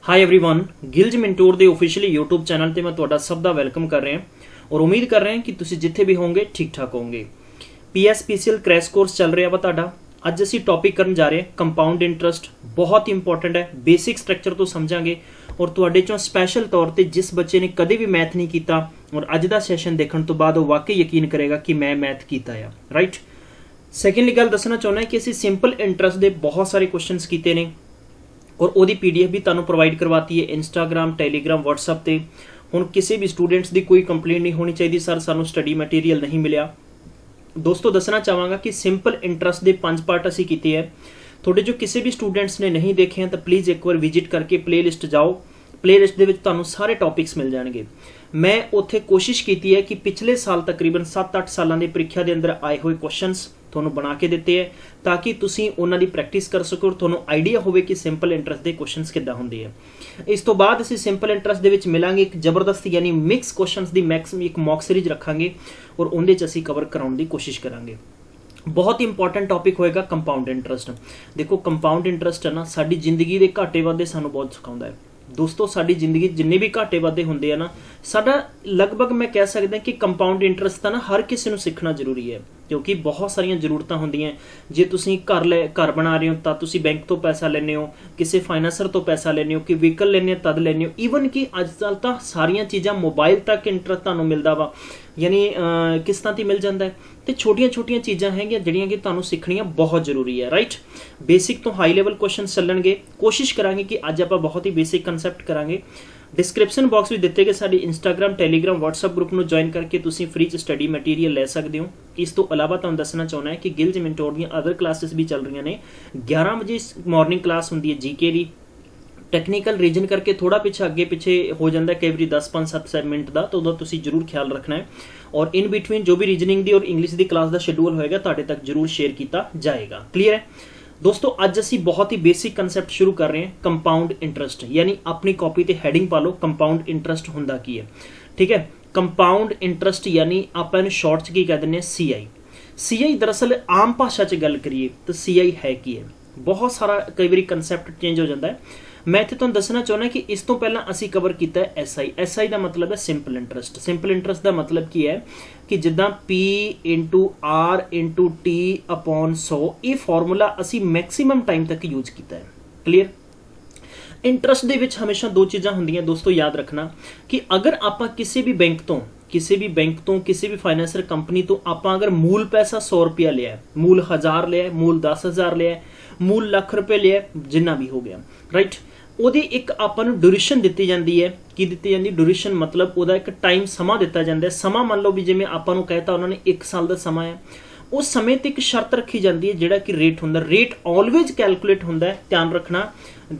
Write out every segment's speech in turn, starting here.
Hi everyone, गिल्ज mentor ਦੇ officially YouTube channel ਤੇ ਮੈਂ ਤੁਹਾਡਾ ਸਭ ਦਾ ਵੈਲਕਮ ਕਰ ਰਿਹਾ ਔਰ ਉਮੀਦ ਕਰ ਰਹੇ ਹਾਂ ਕਿ ਤੁਸੀਂ ਜਿੱਥੇ ਵੀ ਹੋਵੋਗੇ ਠੀਕ ਠਾਕ ਹੋਵੋਗੇ। PSPCL क्रैश कोर्स चल रहा ਵਾ ਤੁਹਾਡਾ। ਅੱਜ ਅਸੀਂ ਟੌਪਿਕ ਕਰਨ ਜਾ ਰਹੇ ਹਾਂ ਕੰਪਾਊਂਡ ਇੰਟਰਸਟ। ਬਹੁਤ ਇੰਪੋਰਟੈਂਟ ਹੈ, ਬੇਸਿਕ ਸਟਰਕਚਰ ਤੋਂ ਸਮਝਾਂਗੇ ਔਰ ਤੁਹਾਡੇ ਚੋਂ ਸਪੈਸ਼ਲ ਤੌਰ ਤੇ ਜਿਸ ਬੱਚੇ ਨੇ ਕਦੇ ਵੀ ਮੈਥ ਨਹੀਂ ਕੀਤਾ ਔਰ ਅੱਜ ਦਾ ਸੈਸ਼ਨ ਦੇਖਣ ਤੋਂ ਬਾਅਦ ਉਹ ਵਾਕਈ ਯਕੀਨ ਕਰੇਗਾ ਕਿ ਮੈਂ ਮੈਥ ਕੀਤਾ ਆ, ਰਾਈਟ। ਸੈਕੰਡਲੀ ਗੱਲ ਦੱਸਣਾ ਚਾਹੁੰਦਾ ਕਿ ਅਸੀਂ ਸਿੰਪਲ ਇੰਟਰਸਟ ਦੇ ਬਹੁਤ ਸਾਰੇ ਕੁਐਸਚਨਸ ਕੀਤੇ ਨੇ और ਉਹਦੀ PDF भी ਤੁਹਾਨੂੰ प्रोवाइड करवाती है इंस्टाग्राम, टेलीग्राम, WhatsApp ਤੇ। ਹੁਣ ਕਿਸੇ ਵੀ ਸਟੂਡੈਂਟਸ ਦੀ ਕੋਈ ਕੰਪਲੇਂਟ ਨਹੀਂ ਹੋਣੀ ਚਾਹੀਦੀ ਸਰ ਸਾਨੂੰ ਸਟੱਡੀ ਮਟੀਰੀਅਲ ਨਹੀਂ ਮਿਲਿਆ। ਦੋਸਤੋ ਦੱਸਣਾ ਚਾਹਾਂਗਾ ਕਿ ਸਿੰਪਲ ਇੰਟਰਸਟ ਦੇ 5 ਪਾਰਟ ਅਸੀਂ ਕੀਤੇ ਹੈ। ਤੁਹਾਡੇ ਜੋ ਕਿਸੇ ਵੀ ਸਟੂਡੈਂਟਸ ਨੇ ਨਹੀਂ ਦੇਖੇ ਤਾਂ ਪਲੀਜ਼ ਇੱਕ ਵਾਰ ਵਿਜ਼ਿਟ ਕਰਕੇ ਪਲੇਲਿਸਟ ਜਾਓ। ਪਲੇਲਿਸਟ ਦੇ ਵਿੱਚ ਤੁਹਾਨੂੰ ਸਾਰੇ ਟੌਪਿਕਸ ਮਿਲ ਜਾਣਗੇ। ਮੈਂ ਉੱਥੇ ਕੋਸ਼ਿਸ਼ ਕੀਤੀ ਹੈ ਕਿ ਪਿਛਲੇ ਸਾਲ ਤਕਰੀਬਨ 7-8 ਸਾਲਾਂ ਦੀ ਪ੍ਰੀਖਿਆ ਦੇ ਅੰਦਰ ਆਏ ਹੋਏ ਕੁਐਸਚਨਸ ਤੁਹਾਨੂੰ ਬਣਾ ਕੇ ਦਿੱਤੇ ਹੈ ਤਾਂ ਕਿ ਤੁਸੀਂ ਉਹਨਾਂ ਦੀ ਪ੍ਰੈਕਟਿਸ ਕਰ ਸਕੋ, ਤੁਹਾਨੂੰ ਆਈਡੀਆ ਹੋਵੇ ਕਿ ਸਿੰਪਲ ਇੰਟਰਸਟ ਦੇ ਕੁਐਸਚਨਸ ਕਿੱਦਾਂ ਹੁੰਦੇ ਆ। ਇਸ ਤੋਂ ਬਾਅਦ ਅਸੀਂ ਸਿੰਪਲ ਇੰਟਰਸਟ ਦੇ ਵਿੱਚ ਮਿਲਾਂਗੇ ਇੱਕ ਜ਼ਬਰਦਸਤ ਯਾਨੀ ਮਿਕਸ ਕੁਐਸਚਨਸ ਦੀ ਮੈਕਸਿਮਮ ਇੱਕ ਮੌਕ ਸੀਰੀਜ਼ ਰੱਖਾਂਗੇ ਔਰ ਉਹਦੇ 'ਚ ਅਸੀਂ ਕਵਰ ਕਰਾਉਣ ਦੀ ਕੋਸ਼ਿਸ਼ ਕਰਾਂਗੇ। ਬਹੁਤ ਇੰਪੋਰਟੈਂਟ ਟੌਪਿਕ ਹੋਏਗਾ ਕੰਪਾਊਂਡ ਇੰਟਰਸਟ। ਦੇਖੋ ਕੰਪਾਊਂਡ ਇੰਟਰਸਟ ਹੈ ਨਾ ਸਾਡੀ ਜ਼ਿੰਦਗੀ ਦੇ ਘਾਟੇ ਵਾਧੇ ਸਾਨੂੰ ਬਹੁਤ ਸਿਖਾਉਂਦਾ ਹੈ। ਦੋਸਤੋ ਸਾਡੀ ਜ਼ਿੰਦਗੀ ਜਿੰਨੇ ਵੀ ਘਾਟੇ ਵਾਧੇ ਹੁੰਦੇ ਆ ਨਾ ਸਾਡਾ ਲਗਭਗ ਮੈਂ ਕਹਿ ਸਕਦਾ ਕਿ ਕੰਪਾਊਂਡ ਇੰਟਰਸਟ ਤਾਂ ਨਾ ਹਰ ਕਿਸੇ ਨੂੰ ਸਿੱਖਣਾ ਜ਼ਰੂਰੀ ਹੈ ਕਿਉਂਕਿ ਬਹੁਤ ਸਾਰੀਆਂ ਜ਼ਰੂਰਤਾਂ ਹੁੰਦੀਆਂ। ਜੇ ਤੁਸੀਂ ਘਰ ਬਣਾ ਰਹੇ ਹੋ ਤਾਂ ਤੁਸੀਂ ਬੈਂਕ ਤੋਂ ਪੈਸਾ ਲੈਂਦੇ ਹੋ, ਕਿਸੇ ਫਾਈਨੈਂਸਰ ਤੋਂ ਪੈਸਾ ਲੈਂਦੇ ਹੋ, ਕਿ ਵਹੀਕਲ ਲੈਂਦੇ ਹੋ ਤਦ ਲੈਂਦੇ ਹੋ। ਈਵਨ ਕਿ ਅੱਜ ਕੱਲ੍ਹ ਤਾਂ ਸਾਰੀਆਂ ਚੀਜ਼ਾਂ ਮੋਬਾਈਲ ਤੱਕ ਇੰਟਰਸਟ ਤੁਹਾਨੂੰ ਮਿਲਦਾ ਵਾ, ਯਾਨੀ ਕਿਸ਼ਤਾਂ 'ਤੇ ਮਿਲ ਜਾਂਦਾ ਹੈ। ਤੇ ਛੋਟੀਆਂ ਚੀਜ਼ਾਂ ਹੈਗੀਆਂ ਜਿਹੜੀਆਂ ਕਿ ਤੁਹਾਨੂੰ ਸਿੱਖਣੀਆਂ ਬਹੁਤ ਜ਼ਰੂਰੀ ਹੈ, ਰਾਈਟ। ਬੇਸਿਕ ਤੋਂ ਹਾਈ ਲੈਵਲ ਕੁਐਸਚਨ ਚੱਲਣਗੇ। ਕੋਸ਼ਿਸ਼ ਕਰਾਂਗੇ ਕਿ ਅੱਜ ਆਪਾਂ ਬਹੁਤ ਹੀ ਬੇਸਿਕ ਕਨਸੈਪਟ ਕਰਾਂਗੇ। ਡਿਸਕ੍ਰਿਪਸ਼ਨ ਬਾਕਸ ਵਿੱਚ ਦਿੱਤੇ ਗਏ ਸਾਡੇ ਇੰਸਟਾਗ੍ਰਾਮ, ਟੈਲੀਗ੍ਰਾਮ, WhatsApp ਗਰੁੱਪ ਨੂੰ ਜੁਆਇਨ ਕਰਕੇ ਤੁਸੀਂ ਫ੍ਰੀ 'ਚ ਸਟੱਡੀ ਮਟੀਰੀਅਲ ਲੈ ਸਕਦੇ ਹੋ। ਇਸ ਤੋਂ ਇਲਾਵਾ ਤੁਹਾਨੂੰ ਦੱਸਣਾ ਚਾਹੁੰਦਾ ਕਿ ਗਿਲਜ ਮੈਂਟੋਰ ਦੀਆਂ ਅਦਰ ਕਲਾਸਿਸ ਵੀ ਚੱਲ ਰਹੀਆਂ ਨੇ। 11 ਵਜੇ ਮਾਰਨਿੰਗ ਕਲਾਸ ਹੁੰਦੀ ਹੈ GK ਦੀ। ਟੈਕਨੀਕਲ ਰੀਜਨ ਕਰਕੇ ਥੋੜਾ ਅੱਗੇ ਪਿੱਛੇ ਹੋ ਜਾਂਦਾ ਕਈ ਵਾਰੀ 10-5-7 ਮਿੰਟ ਦਾ, ਤਾਂ ਉਹਦਾ ਤੁਸੀਂ ਜ਼ਰੂਰ ਖਿਆਲ ਰੱਖਣਾ ਹੈ। ਔਰ ਇਨ ਬਿਟਵੀਨ ਜੋ ਵੀ ਰੀਜਨਿੰਗ ਦੀ ਔਰ ਇੰਗਲਿਸ਼ ਦੀ ਕਲਾਸ ਦਾ ਸ਼ੈਡਿਊਲ ਹੋਏਗਾ ਤੁਹਾਡੇ ਤੱਕ ਜ਼ਰੂਰ ਸ਼ੇਅਰ ਕੀਤਾ ਜਾਏਗਾ। ਕਲੀਅਰ ਹੈ ਦੋਸਤੋ। ਅੱਜ ਅਸੀਂ ਬਹੁਤ ਹੀ ਬੇਸਿਕ ਕਨਸੈਪਟ ਸ਼ੁਰੂ ਕਰ ਰਹੇ ਹਾਂ ਕੰਪਾਊਂਡ ਇੰਟਰਸਟ, ਯਾਨੀ ਆਪਣੀ ਕਾਪੀ ਤੇ ਹੈਡਿੰਗ ਪਾ ਲਓ ਕੰਪਾਊਂਡ ਇੰਟਰਸਟ ਹੁੰਦਾ ਕੀ ਹੈ, ਠੀਕ ਹੈ। ਕੰਪਾਊਂਡ ਇੰਟਰਸਟ ਯਾਨੀ ਆਪਾਂ ਇਹਨੂੰ ਸ਼ਾਰਟ 'ਚ ਕੀ ਕਹਿ ਦਿੰਦੇ ਹਾਂ CI ਦਰਅਸਲ ਆਮ ਭਾਸ਼ਾ 'ਚ ਗੱਲ ਕਰੀਏ ਤਾਂ CI ਹੈ ਕੀ ਹੈ। ਬਹੁਤ ਸਾਰਾ ਕਈ ਵਾਰੀ ਕਨਸੈਪਟ ਚੇਂਜ ਹੋ ਜਾਂਦਾ ਹੈ। ਮੈਂ ਇੱਥੇ ਤੁਹਾਨੂੰ ਦੱਸਣਾ ਚਾਹੁੰਦਾ ਕਿ ਇਸ ਤੋਂ ਪਹਿਲਾਂ ਅਸੀਂ ਕਵਰ ਕੀਤਾ ਹੈ SI ਦਾ ਮਤਲਬ ਹੈ ਸਿੰਪਲ ਇੰਟਰਸਟ। ਸਿੰਪਲ ਇੰਟਰਸਟ ਦਾ ਮਤਲਬ ਕੀ ਹੈ ਕਿ ਜਿੱਦਾਂ P × R × T/100 ਇਹ ਫਾਰਮੂਲਾ ਅਸੀਂ ਮੈਕਸਿਮਮ ਟਾਈਮ ਤੱਕ ਯੂਜ਼ ਕੀਤਾ ਹੈ। ਕਲੀਅਰ। ਇੰਟਰਸਟ ਦੇ ਵਿੱਚ ਹਮੇਸ਼ਾ ਦੋ ਚੀਜ਼ਾਂ ਹੁੰਦੀਆਂ ਦੋਸਤੋ, ਯਾਦ ਰੱਖਣਾ ਕਿ ਅਗਰ ਆਪਾਂ ਕਿਸੇ ਵੀ ਬੈਂਕ ਤੋਂ ਕਿਸੇ ਵੀ ਫਾਈਨੈਂਸਰ ਕੰਪਨੀ ਤੋਂ ਆਪਾਂ ਅਗਰ ਮੂਲ ਪੈਸਾ 100 ਰੁਪਇਆ ਲਿਆ, ਮੂਲ 1000 ਲਿਆ, ਮੂਲ 10,000 ਲਿਆ, ਮੂਲ ਲੱਖ ਰੁਪਏ ਲਿਆ, ਜਿੰਨਾ ਵੀ ਹੋ ਗਿਆ, ਰਾਈਟ। ਉਹਦੀ ਇੱਕ ਆਪਾਂ ਨੂੰ ਡਿਊਰੇਸ਼ਨ ਦਿੱਤੀ ਜਾਂਦੀ ਹੈ। ਕੀ ਦਿੱਤੀ ਜਾਂਦੀ? ਡਿਊਰੇਸ਼ਨ ਮਤਲਬ ਉਹਦਾ ਇੱਕ ਟਾਈਮ ਸਮਾਂ ਦਿੱਤਾ ਜਾਂਦਾ ਹੈ। ਸਮਾਂ ਮੰਨ ਲਓ ਵੀ ਜਿਵੇਂ ਆਪਾਂ ਨੂੰ ਕਹਿਤਾ ਉਹਨਾਂ ਨੇ 1 ਸਾਲ ਦਾ ਸਮਾਂ ਹੈ। ਉਸ ਸਮੇਂ ਤੇ ਇੱਕ ਸ਼ਰਤ ਰੱਖੀ ਜਾਂਦੀ ਹੈ ਜਿਹੜਾ ਕਿ ਰੇਟ ਹੁੰਦਾ। ਰੇਟ ਆਲਵੇਜ਼ ਕੈਲਕੂਲੇਟ ਹੁੰਦਾ ਹੈ, ਧਿਆਨ ਰੱਖਣਾ।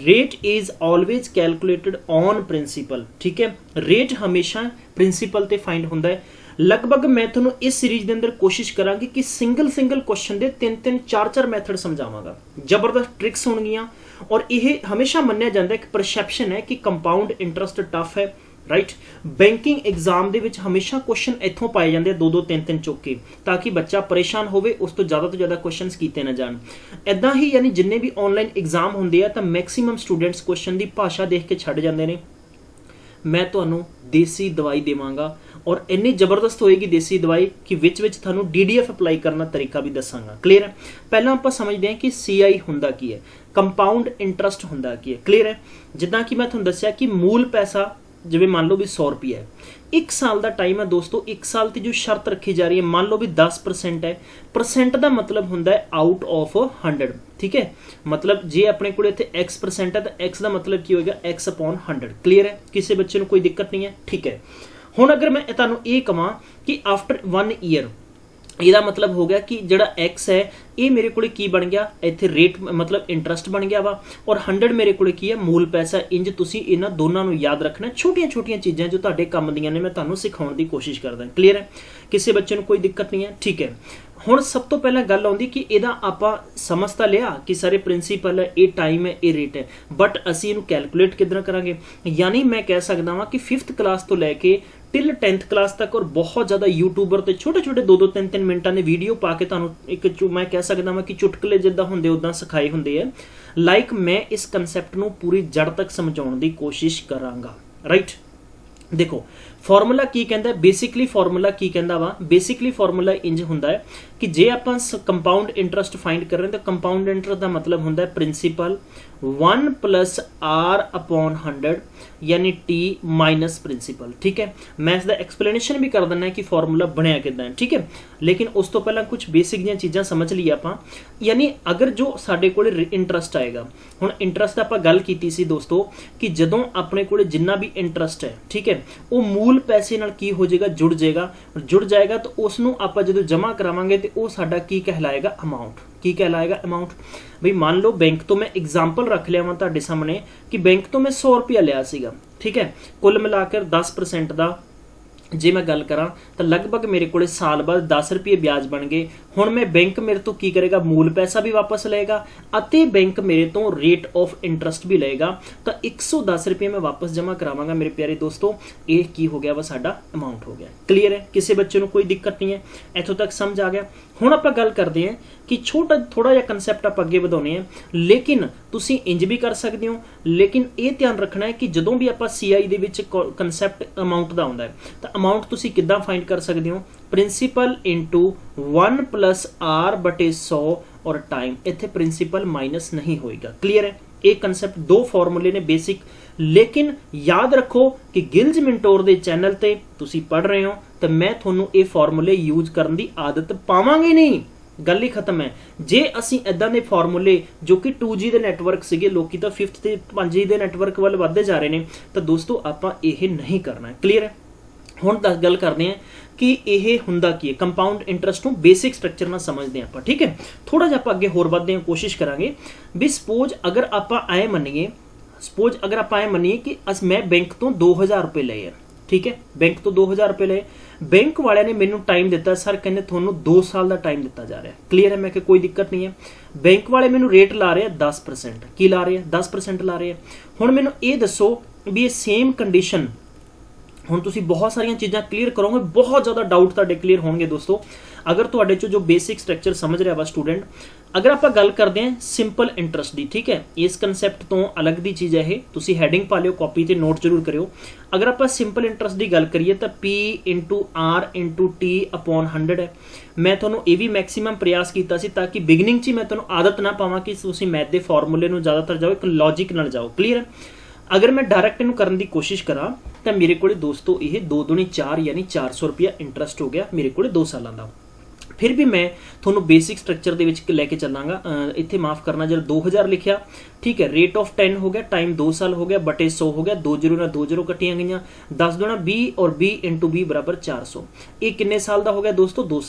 Rate is always calculated on principal, ਠੀਕ ਹੈ। ਰੇਟ ਹਮੇਸ਼ਾ ਪ੍ਰਿੰਸੀਪਲ ਤੇ ਫਾਈਂਡ ਹੁੰਦਾ ਹੈ। ਲਗਭਗ ਮੈਂ ਤੁਹਾਨੂੰ ਇਸ ਸੀਰੀਜ਼ ਦੇ ਅੰਦਰ ਕੋਸ਼ਿਸ਼ ਕਰਾਂਗੀ ਕਿ ਸਿੰਗਲ ਕੁਐਸਚਨ ਦੇ 3-3 4-4 ਮੈਥਡ ਸਮਝਾਵਾਂਗਾ। ਜ਼ਬਰਦਸਤ ਟ੍ਰਿਕਸ ਹੋਣਗੀਆਂ ਔਰ ਇਹ ਹਮੇਸ਼ਾ ਮੰਨਿਆ ਜਾਂਦਾ ਇੱਕ ਪਰਸੈਪਸ਼ਨ ਹੈ ਕਿ ਕੰਪਾਊਂਡ ਇੰਟਰਸਟ ਟਫ ਹੈ, ਰਾਈਟ। ਬੈਂਕਿੰਗ ਐਗਜ਼ਾਮ ਦੇ ਵਿੱਚ ਹਮੇਸ਼ਾ ਕੁਐਸਚਨ ਇੱਥੋਂ ਪਾਏ ਜਾਂਦੇ 2-2 3-3 ਚੁੱਕ ਕੇ, ਤਾਂ ਕਿ ਬੱਚਾ ਪਰੇਸ਼ਾਨ ਹੋਵੇ, ਉਸ ਤੋਂ ਜ਼ਿਆਦਾ ਕੁਐਸਚਨਸ ਕੀਤੇ ਨਾ ਜਾਣ। ਇੱਦਾਂ ਹੀ ਯਾਨੀ ਜਿੰਨੇ ਵੀ ਆਨਲਾਈਨ ਐਗਜ਼ਾਮ ਹੁੰਦੇ ਆ ਤਾਂ ਮੈਕਸਿਮਮ ਸਟੂਡੈਂਟਸ ਕੁਐਸਚਨ ਦੀ ਭਾਸ਼ਾ ਦੇਖ ਕੇ ਛੱਡ ਜਾਂਦੇ ਨੇ। ਮੈਂ ਤੁਹਾਨੂੰ ਦੇਸੀ ਦਵਾਈ ਦੇਵਾਂਗਾ ਔਰ ਇੰਨੀ ਜ਼ਬਰਦਸਤ ਹੋਏਗੀ ਦੇਸੀ ਦਵਾਈ ਕਿ ਵਿੱਚ ਤੁਹਾਨੂੰ DDF ਅਪਲਾਈ ਕਰਨ ਦਾ ਤਰੀਕਾ ਵੀ ਦੱਸਾਂਗਾ। ਕਲੀਅਰ ਹੈ। ਪਹਿਲਾਂ ਆਪਾਂ ਸਮਝਦੇ ਹਾਂ ਕਿ CI ਹੁੰਦਾ ਕੀ ਹੈ, ਕੰਪਾਊਂਡ ਇੰਟਰਸਟ ਹੁੰਦਾ ਕੀ ਹੈ। ਕਲੀਅਰ ਹੈ। ਜਿੱਦਾਂ ਕਿ ਮੈਂ ਤੁਹਾਨੂੰ ਦੱਸਿਆ ਕਿ ਮੂਲ ਪੈਸਾ ਜਿਵੇਂ ਮੰਨ ਲਓ ਵੀ 100 ਰੁਪਇਆ ਹੈ, 1 ਸਾਲ ਦਾ ਟਾਈਮ ਹੈ ਦੋਸਤੋ। 1 ਸਾਲ ਤੇ ਜੋ ਸ਼ਰਤ ਰੱਖੀ ਜਾ ਰਹੀ ਹੈ, ਮੰਨ ਲਓ ਵੀ 10% ਹੈ। ਪਰਸੈਂਟ ਦਾ ਮਤਲਬ ਹੁੰਦਾ ਹੈ ਆਊਟ ਆਫ 100, ਠੀਕ ਹੈ। ਮਤਲਬ ਜੇ ਆਪਣੇ ਕੋਲ ਇੱਥੇ X% ਹੈ ਤਾਂ X ਦਾ ਮਤਲਬ ਕੀ ਹੋਏਗਾ X/100। ਕਲੀਅਰ ਹੈ। ਕਿਸੇ ਬੱਚੇ ਨੂੰ ਕੋਈ ਦਿੱਕਤ ਨਹੀਂ ਹੈ, ਠੀਕ ਹੈ। ਹੁਣ ਅਗਰ ਮੈਂ ਤੁਹਾਨੂੰ ਇਹ ਕਹਾਂ ਕਿ ਆਫਟਰ 1 ਈਅਰ, ਇਹਦਾ ਮਤਲਬ ਹੋ ਗਿਆ ਕਿ ਜਿਹੜਾ X ਹੈ ਇਹ ਮੇਰੇ ਕੋਲੇ ਕੀ ਬਣ ਗਿਆ, ਇੱਥੇ ਰੇਟ ਮਤਲਬ ਇੰਟਰਸਟ ਬਣ ਗਿਆ ਵਾ ਔਰ 100 ਮੇਰੇ ਕੋਲੇ ਕੀ ਹੈ ਮੂਲ ਪੈਸਾ। ਇੰਜ ਤੁਸੀਂ ਇਹਨਾਂ ਦੋਨਾਂ ਨੂੰ ਯਾਦ ਰੱਖਣਾ। ਛੋਟੀਆਂ ਚੀਜ਼ਾਂ ਜੋ ਤੁਹਾਡੇ ਕੰਮ ਦੀਆਂ ਨੇ ਮੈਂ ਤੁਹਾਨੂੰ ਸਿਖਾਉਣ ਦੀ ਕੋਸ਼ਿਸ਼ ਕਰਦਾ। ਕਲੀਅਰ ਹੈ। ਕਿਸੇ ਬੱਚੇ ਨੂੰ ਕੋਈ ਦਿੱਕਤ ਨਹੀਂ ਹੈ, ਠੀਕ ਹੈ। ਹੁਣ ਸਭ ਤੋਂ ਪਹਿਲਾਂ ਗੱਲ ਆਉਂਦੀ ਕਿ ਇਹਦਾ ਆਪਾਂ ਸਮਝ ਤਾਂ ਲਿਆ ਕਿ ਸਾਰੇ ਪ੍ਰਿੰਸੀਪਲ ਹੈ, ਇਹ ਟਾਈਮ ਹੈ, ਇਹ ਰੇਟ ਹੈ, ਬਟ ਅਸੀਂ ਇਹਨੂੰ ਕੈਲਕੂਲੇਟ ਕਿੱਦਾਂ ਕਰਾਂਗੇ। ਯਾਨੀ ਮੈਂ ਕਹਿ ਸਕਦਾ ਹਾਂ ਕਿ 5th ਕਲਾਸ ਤੋਂ ਲੈ ਕੇ टिल 10th क्लास तक और बहुत ज़्यादा यूट्यूबर ਤੇ ਛੋਟੇ ਛੋਟੇ 2-2 3-3 ਮਿੰਟਾਂ ਦੇ ਵੀਡੀਓ ਪਾ ਕੇ ਤੁਹਾਨੂੰ ਇੱਕ ਮੈਂ ਕਹਿ ਸਕਦਾ ਹਾਂ ਕਿ ਚੁਟਕਲੇ ਜਿੱਦਾਂ ਹੁੰਦੇ ਉਦਾਂ ਸਿਖਾਏ ਹੁੰਦੇ ਆ ਲਾਈਕ ਮੈਂ ਇਸ ਕਨਸੈਪਟ ਨੂੰ ਪੂਰੀ ਜੜ ਤੱਕ ਸਮਝਾਉਣ ਦੀ ਕੋਸ਼ਿਸ਼ ਕਰਾਂਗਾ ਰਾਈਟ। देखो फॉर्मूला की कहता है बेसिकली फॉर्मूला की कहता वा बेसिकली फॉर्मूला इंज हुंदा है कि जे आपां कंपाउंड इंटरस्ट फाइंड कर रहे हैं तो कंपाउंड इंटरस्ट का मतलब हुंदा है प्रिंसीपल 1 प्लस आर अपॉन 100 यानी टी माइनस प्रिंसीपल। ठीक है, मैं इसका एक्सप्लेनेशन भी कर देना कि फॉर्मूला बनया किदां है। ठीक है, लेकिन उस तो पहला कुछ बेसिक जी चीज़ां समझ ली आपां। यानी अगर जो साडे कोल इंटरस्ट आएगा, हुण इंटरस्ट आपां गल कीती सी दोस्तों कि जदों अपने कोल जिन्ना भी इंटरस्ट है, ठीक है, वो मूल पैसे नाल की हो जाएगा, जुड़ जाएगा तो उसनूं आपां जदों जमा करावांगे तो वो साडा की कहलाएगा अमाउंट। की कहलाएगा अमाउंट। भाई मान लो बैंक तो मैं एग्जाम्पल रख लिया तुहाडे सामने कि बैंक तो मैं 100 रुपया लिया सीगा। ठीक है, कुल मिलाकर 10% का जे मैं गल करा तो लगभग मेरे को साल बाद 10 रुपये ब्याज बन गए। हुण मैं बैंक मेरे तो की करेगा, मूल पैसा भी वापस लेगा अते बैंक मेरे तो रेट ऑफ इंटरस्ट भी लेगा। तो 110 रुपये मैं वापस जमा करावांगा मेरे प्यारे दोस्तों। ये की हो गया वा साडा अमाउंट हो गया। क्लीयर है, किसी बच्चे को कोई दिक्कत नहीं है, इत्थों तक समझ आ गया। हुण आपां गल करते हैं कि छोटा थोड़ा जिहा कंसैप्ट आप अगे वधाउने हैं, लेकिन तुसीं इंज भी कर सकते हो। लेकिन ये ध्यान रखना है कि जदों भी आपां CI दे विच कंसैप्ट अमाउंट दा आउंदा है तो अमाउंट तुसीं किद्दां फाइंड कर सकते हो, प्रिंसीपल इंटू 1 प्लस आर बटे 100 और टाइम। इत्थे प्रिंसीपल माइनस नहीं होएगा। क्लीयर है, एक कंसैप्ट दो फॉर्मूले ने बेसिक, लेकिन याद रखो कि गिल्ज मिंटोर दे चैनल ते तुसी पढ़ रहे हो तो मैं थोनू ये फॉर्मूले यूज करन दी आदत पावांगे नहीं, गल ही खत्म है। जे असीं इदां दे फॉर्मूले जो कि 2G दे नैटवर्क सीगे, लोकी तो 5th ते 5G दे नैटवर्क वाल वधदे जा रहे हैं, तो दोस्तों आपां ये नहीं करना है। क्लीयर है, हुण गल करते हैं कि यह हुंदा की है, कंपाउंड इंटरस्ट नूं बेसिक स्ट्रक्चर नाल समझते हैं आपां। ठीक है, थोड़ा जिहा आपां अगे होर वधदे हां, कोशिश करांगे भी सपोज अगर आपां आए मन्नीए, कि मैं बैंक तो 2000 रुपये लए है। ठीक है, बैंक तो 2000 रुपये लए, बैंक वाले ने मैनू टाइम दिता, सर कहने थोनू 2 साल का टाइम दिता जा रहा है। क्लीयर है, मैं कि कोई दिक्कत नहीं है। बैंक वाले मैनू रेट ला रहे हैं 10%, की ला रहे हैं 10% ला रहे हैं। हुण मैनू ये दसो भी ये सेम कंडीशन, हुण तुसीं बहुत सारिया चीज़ां क्लीयर करोगे, बहुत ज़्यादा डाउट तुहाडे क्लीयर होणगे दोस्तों अगर तुहाडे चो जो बेसिक स्ट्रक्चर समझ रहा वा स्टूडेंट। अगर आप गल करते हैं सिंपल इंटरस्ट की, ठीक है, इस कंसैप्ट तो अलग दी चीज़ है, तुसीं हैडिंग पा लियो, कॉपी ते नोट जरूर करियो। अगर आप सिंपल इंटरस्ट की गल करिए तो P into R into T upon 100 है। मैं तुहानूं ये भी मैक्सीमम प्रयास किया सी ताकि बिगिनिंग च मैं तुहानूं आदत ना पावां कि तुसीं मैथ के फॉर्मूले नूं ज़्यादातर जाओ, एक लॉजिक नाल जाओ। क्लीयर है, अगर मैं डायरैक्ट इनू करने की कोशिश करा तो मेरे को दोस्तों ये 2 दूनी 4 यानी 400 रुपया इंटरस्ट हो गया मेरे को 2 सालों का। फिर भी मैं थोनों बेसिक स्ट्रक्चर दे विच लैके चलांगा। इत्थे माफ़ करना जब 2000 लिखिया, ठीक है, रेट ऑफ 10 हो गया, टाइम 2 साल हो गया, बटे 100 हो गया, 2 जीरो ना 2 जीरो कटियां गई, 10 दूना 20 और 20 इंटू 20 बराबर 400। ये किन्ने साल का हो गया दोस्तों, 2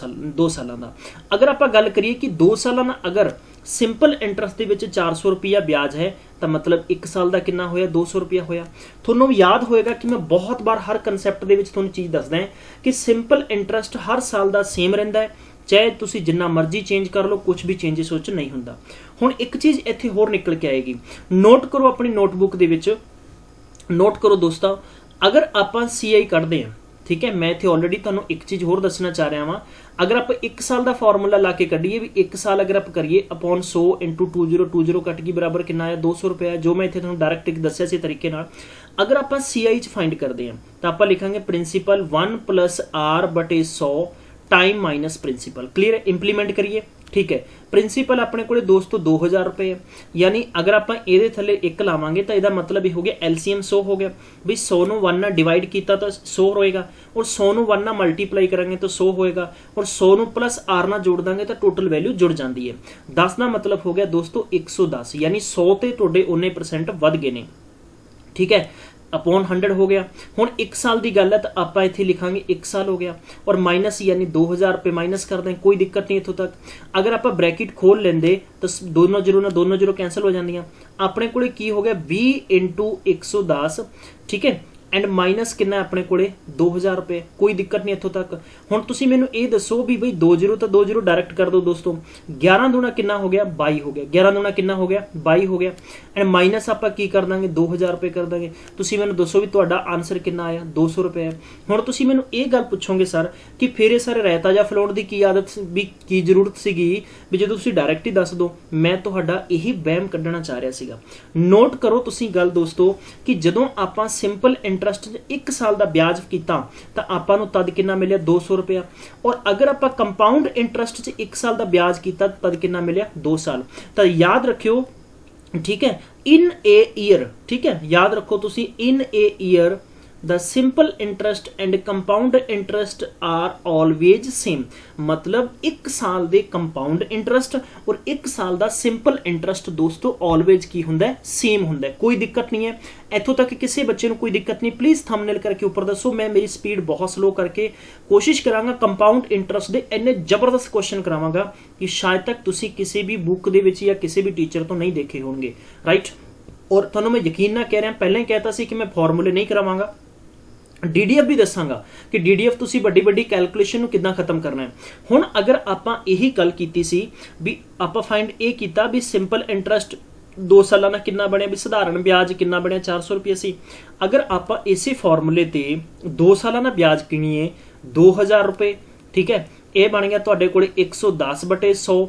सालों का। अगर आप गल करिए कि 2 सालों का अगर सिंपल इंटरस्ट के विच 400 रुपया ब्याज है तो मतलब 1 साल का कितना होया, 200 रुपया होया। थोनों याद होएगा कि मैं बहुत बार हर कंसैप्ट के विच थोनों चीज़ दसदा है कि सिंपल इंटरस्ट हर साल का सेम रहिंदा है, चाहे तुसी जिन्ना मर्जी चेंज कर लो, कुछ भी चेंजिस उस नहीं हुंदा। हुण एक चीज़ इत्थे होर निकल के आएगी, नोट करो अपनी नोटबुक दे विच, नोट करो दोस्तों। अगर आपां CI कढ़दे हैं, ठीक है, मैं इत्थे ऑलरेडी तुहानूं एक चीज़ होर दसना चाह रहा हाँ। अगर आप 1 साल का फॉर्मूला ला के कढ़िए भी 1 साल अगर आप करिए अपॉन 100 इंटू 20 कट गई बराबर कितना आया, 200 रुपया, जो मैं इत्थे तुहानूं डायरैक्ट दस्सिया सी तरीके नाल। अगर आप CI फाइंड करते हैं तो आप लिखांगे प्रिंसीपल 1 प्लस R बटे 100 टाइम माइनस प्रिंसीपल। क्लीयर है, इंप्लीमेंट करिए। ठीक है, प्रिंसीपल अपने को दोस्तों 2000 रुपये है, यानी अगर आप ये थले 1 लावांगे तो यदा मतलब ये हो गया LCM 100 हो गया भी 100 नूं 1 नाल डिवाइड किया तो 100 होएगा, और 100 नूं 1 नाल मल्टीप्लाई करेंगे तो 100 होएगा, और 100 नूं प्लस R नाल जोड़ देंगे तो टोटल वैल्यू जुड़ जाती है। 10 का मतलब हो गया दोस्तों 110, यानी 100 ते तुहाडे 19% वध गए ने। ठीक है, अपॉन 100 हो गया। हुण 1 साल की गल है तो आप इत्थे लिखांगे 1 साल हो गया, और माइनस यानी 2000 रुपये माइनस कर दें, कोई दिक्कत नहीं इत्थों तक। अगर आप ब्रैकेट खोल लेंदे तो दोनों जीरो कैंसल हो जांदियां। अपने कोले की हो गया 20 इंटू 110, ठीक है, एंड माइनस कितना है अपने कोले 2000 रुपए, कोई दिक्कत नहीं इत्थों तक। हुण तुसीं मैनूं ये दसो भी बई 2 जीरो तो 2 जीरो डायरैक्ट कर दो दोस्तों, 11 दूना कितना हो गया 22 हो गया, 11 दूना कितना हो गया 22 हो गया, एंड माइनस आपां की कर दांगे 2000 रुपए कर दांगे। तुसीं मैनूं दसो भी तुहाडा आंसर कितना आया 200 रुपए है। हुण तुसीं मैनूं ये गल पुछोगे सर कि फिर ये सर रायता जां फलाउण दी की आदत भी की जरूरत सीगी भी जो तुसीं डायरैक्ट ही दस दो। मैं तुहाडा यही वहम कड्ढना चाह रहा सीगा। नोट करो तुसीं गल दोस्तों कि जदों आपां सिंपल इंटरस्ट 1 साल का ब्याज किया तो आपां नूं तद कितना मिलिया 200 रुपया, और अगर आपां कंपाउंड इंटरस्ट 1 साल का ब्याज किया तद कितना मिलिया 2 साल। तो याद रखियो, ठीक है, इन ए ईयर, ठीक है, याद रखो तुसीं in a year the simple interest and compound interest are always same. मतलब 1 साल दे कंपाउंड इंटरस्ट और 1 साल दा सिंपल इंटरस्ट दोस्तों ऑलवेज की हुंदा है सेम हुंदा है, कोई दिक्कत नहीं है। इत्थों तक किसी बच्चे को कोई दिक्कत नहीं, प्लीज़ थंबनेल करके ऊपर दसो। मैं मेरी स्पीड बहुत स्लो करके कोशिश करांगा कंपाउंड इंटरस्ट दे इन्ने जबरदस्त क्वेश्चन करावांगा कि शायद तक तुसी किसी भी बुक दे विच या किसी भी टीचर तो नहीं देखे होंगे, राइट। और तुहानूं मैं यकीन ना कह रहा, पहले ही कहता सी कि मैं फॉर्मूले नहीं करावांगा, DDF भी दसांगा कि DDF तुसी बड़ी बड़ी कैलकुलेशन किद्दां खत्म करना है। हुण अगर आपां यही गल कीती सी भी आपां फाइंड ये कीता भी सिंपल इंटरस्ट 2 सालां दा कितना बणिया, भी साधारण ब्याज कितना बणिया 400 रुपये सी। अगर आपां इसे फॉर्मूले ते 2 सालां दा ब्याज गिणीए 2000 रुपये, ठीक है, ये बन गया तुहाडे कोले 110/100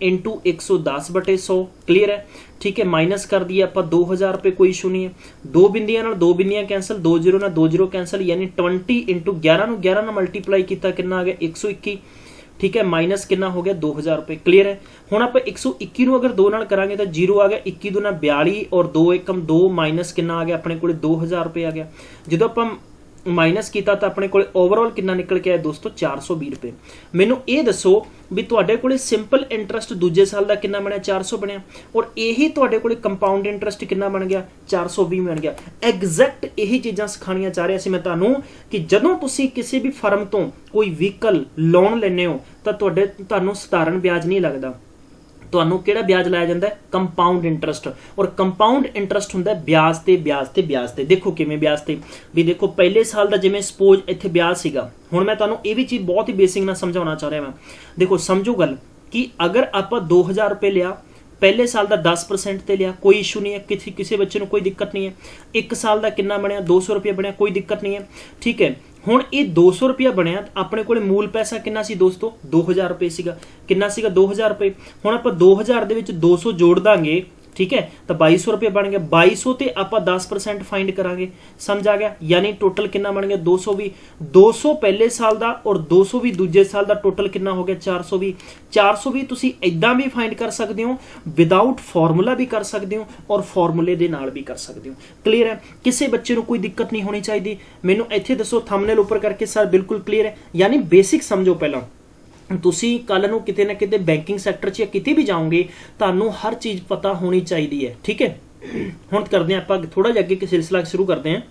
इंटू 110/100, क्लीयर है, ठीक है। माइनस कर दिए आप 2000 रुपये, कोई इशू नहीं है। 2 बिंदियां नाल 2 बिंदियां कैंसल, 2 जीरो नाल 2 जीरो कैंसल, यानी 20 इंटू 11 नूं 11 नाल मल्टीप्लाई किया कितना आ गया 121, ठीक है, माइनस कितना हो गया 2000 रुपये, क्लीयर है। हुण आप 121 नूं अगर 2 नाल करांगे तो जीरो आ गया, 21 दूना 42 और 2 एकम 2, माइनस कितना आ गया अपने कोले 2000 रुपये आ गया। जो आप माइनस किया तो अपने कोले ओवरऑल कितना निकल के आया दोस्तों 420 रुपये। मैनू ये दसो भी तुहाडे कोले सिंपल इंटरस्ट दूजे साल का कितना बनया 400 बनया, और यही तुहाडे कोले कंपाउंड इंटरस्ट कितना बन गया 420 बन गया। एग्जैक्ट यही चीज़ां सिखाणियां चाह रहा सी मैं तुहानूं कि जदों तुसीं किसी भी फर्म तो कोई व्हीकल लोन लैंदे हो तो तुहानूं साधारण ब्याज नहीं लगता, ਤੁਹਾਨੂੰ ਕਿਹੜਾ ब्याज लाया जाता है कंपाउंड इंटरस्ट, और कंपाउंड इंटरस्ट ਹੁੰਦਾ ब्याज ਤੇ ब्याज ਤੇ ब्याज ਤੇ। देखो किवें ब्याज ਤੇ भी, देखो पहले साल ਦਾ जिवें सपोज ਇੱਥੇ ब्याज ਸੀਗਾ, ਹੁਣ मैं ਤੁਹਾਨੂੰ ਇਹ भी चीज़ बहुत ही बेसिक ਨਾਲ समझाਉਣਾ चाह रहा मैं। देखो समझो गल कि अगर आप 2000 रुपये लिया पहले साल का 10% ते लिया, कोई इशू नहीं है, किसी बच्चे को कोई दिक्कत नहीं है। 1 साल का कितना बनया 200 रुपये बनया, कोई दिक्कत नहीं है, ठीक है। हुण ये 200 रुपया बनया, अपने कोले मूल पैसा कितना सी दोस्तों 2000 रुपये सीगा, कितना सीगा 2000 रुपये। हुण आपां 2000 दे विच 200 जोड़ दांगे, ठीक है, तो 2200 रुपये बन गया। 2200 ते आप 10% फाइंड करांगे, समझ आ गया, यानी टोटल कितना बन गया 200 भी, 200 पहले साल का और 200 भी दूजे साल का, टोटल कितना हो गया 400 भी। 400 भी तुसी इदां भी फाइंड कर सकते हो, विदाउट फॉर्मूला भी कर सकते हो और फॉर्मूले दे नाल भी कर सकते हो, क्लीयर है। किसी बच्चे को कोई दिक्कत नहीं होनी चाहिए। मैनू इत्थे दसो थंबनेल उपर करके सर बिल्कुल क्लीयर है, यानी बेसिक समझो। पहला तुसी कल नूं किते ना किते बैंकिंग सैक्टर च या किते भी जाओगे तुहानूं हर चीज़ पता होनी चाहिए है, ठीक है। हुण करदे आं आपां थोड़ा जिहा अगे सिलसिला शुरू करते हैं।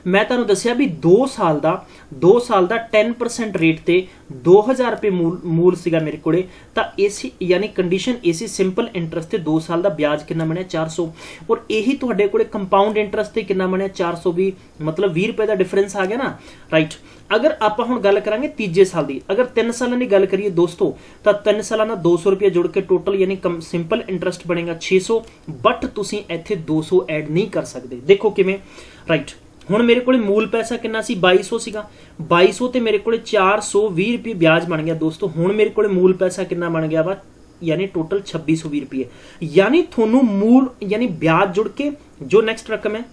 मैं तुहानूं दस्सिया भी 2 साल का 10% रेट ते 2000 रुपये मूल सीगा मेरे कोले, तो एसी यानी कंडीशन एसी सिंपल इंटरस्ट ते 2 साल का ब्याज कितना बनया 400, और यही तुहाडे कोले कंपाउंड इंटरस्ट ते कितना बनया 420, मतलब 20 रुपये का डिफरेंस आ गया ना, राइट। अगर आप हुण गल करांगे तीजे साल की, अगर 3 सालों की गल करिए दोस्तों तो 3 साल 200 रुपये जुड़ के टोटल यानी सिंपल इंटरस्ट बनेगा 600, बट तुसीं इत्थे 200 ऐड नहीं कर सकते। देखो किवें, राइट। हुण मेरे को मूल पैसा कितना सी 2200 सीगा, 2200 ते मेरे को 420 रुपये ब्याज बन गया दोस्तों। हुण मेरे को मूल पैसा कितना बन गया वा, यानी टोटल 2620 रुपये, यानी थोनू मूल यानी ब्याज जुड़ के जो नेक्स्ट रकम है।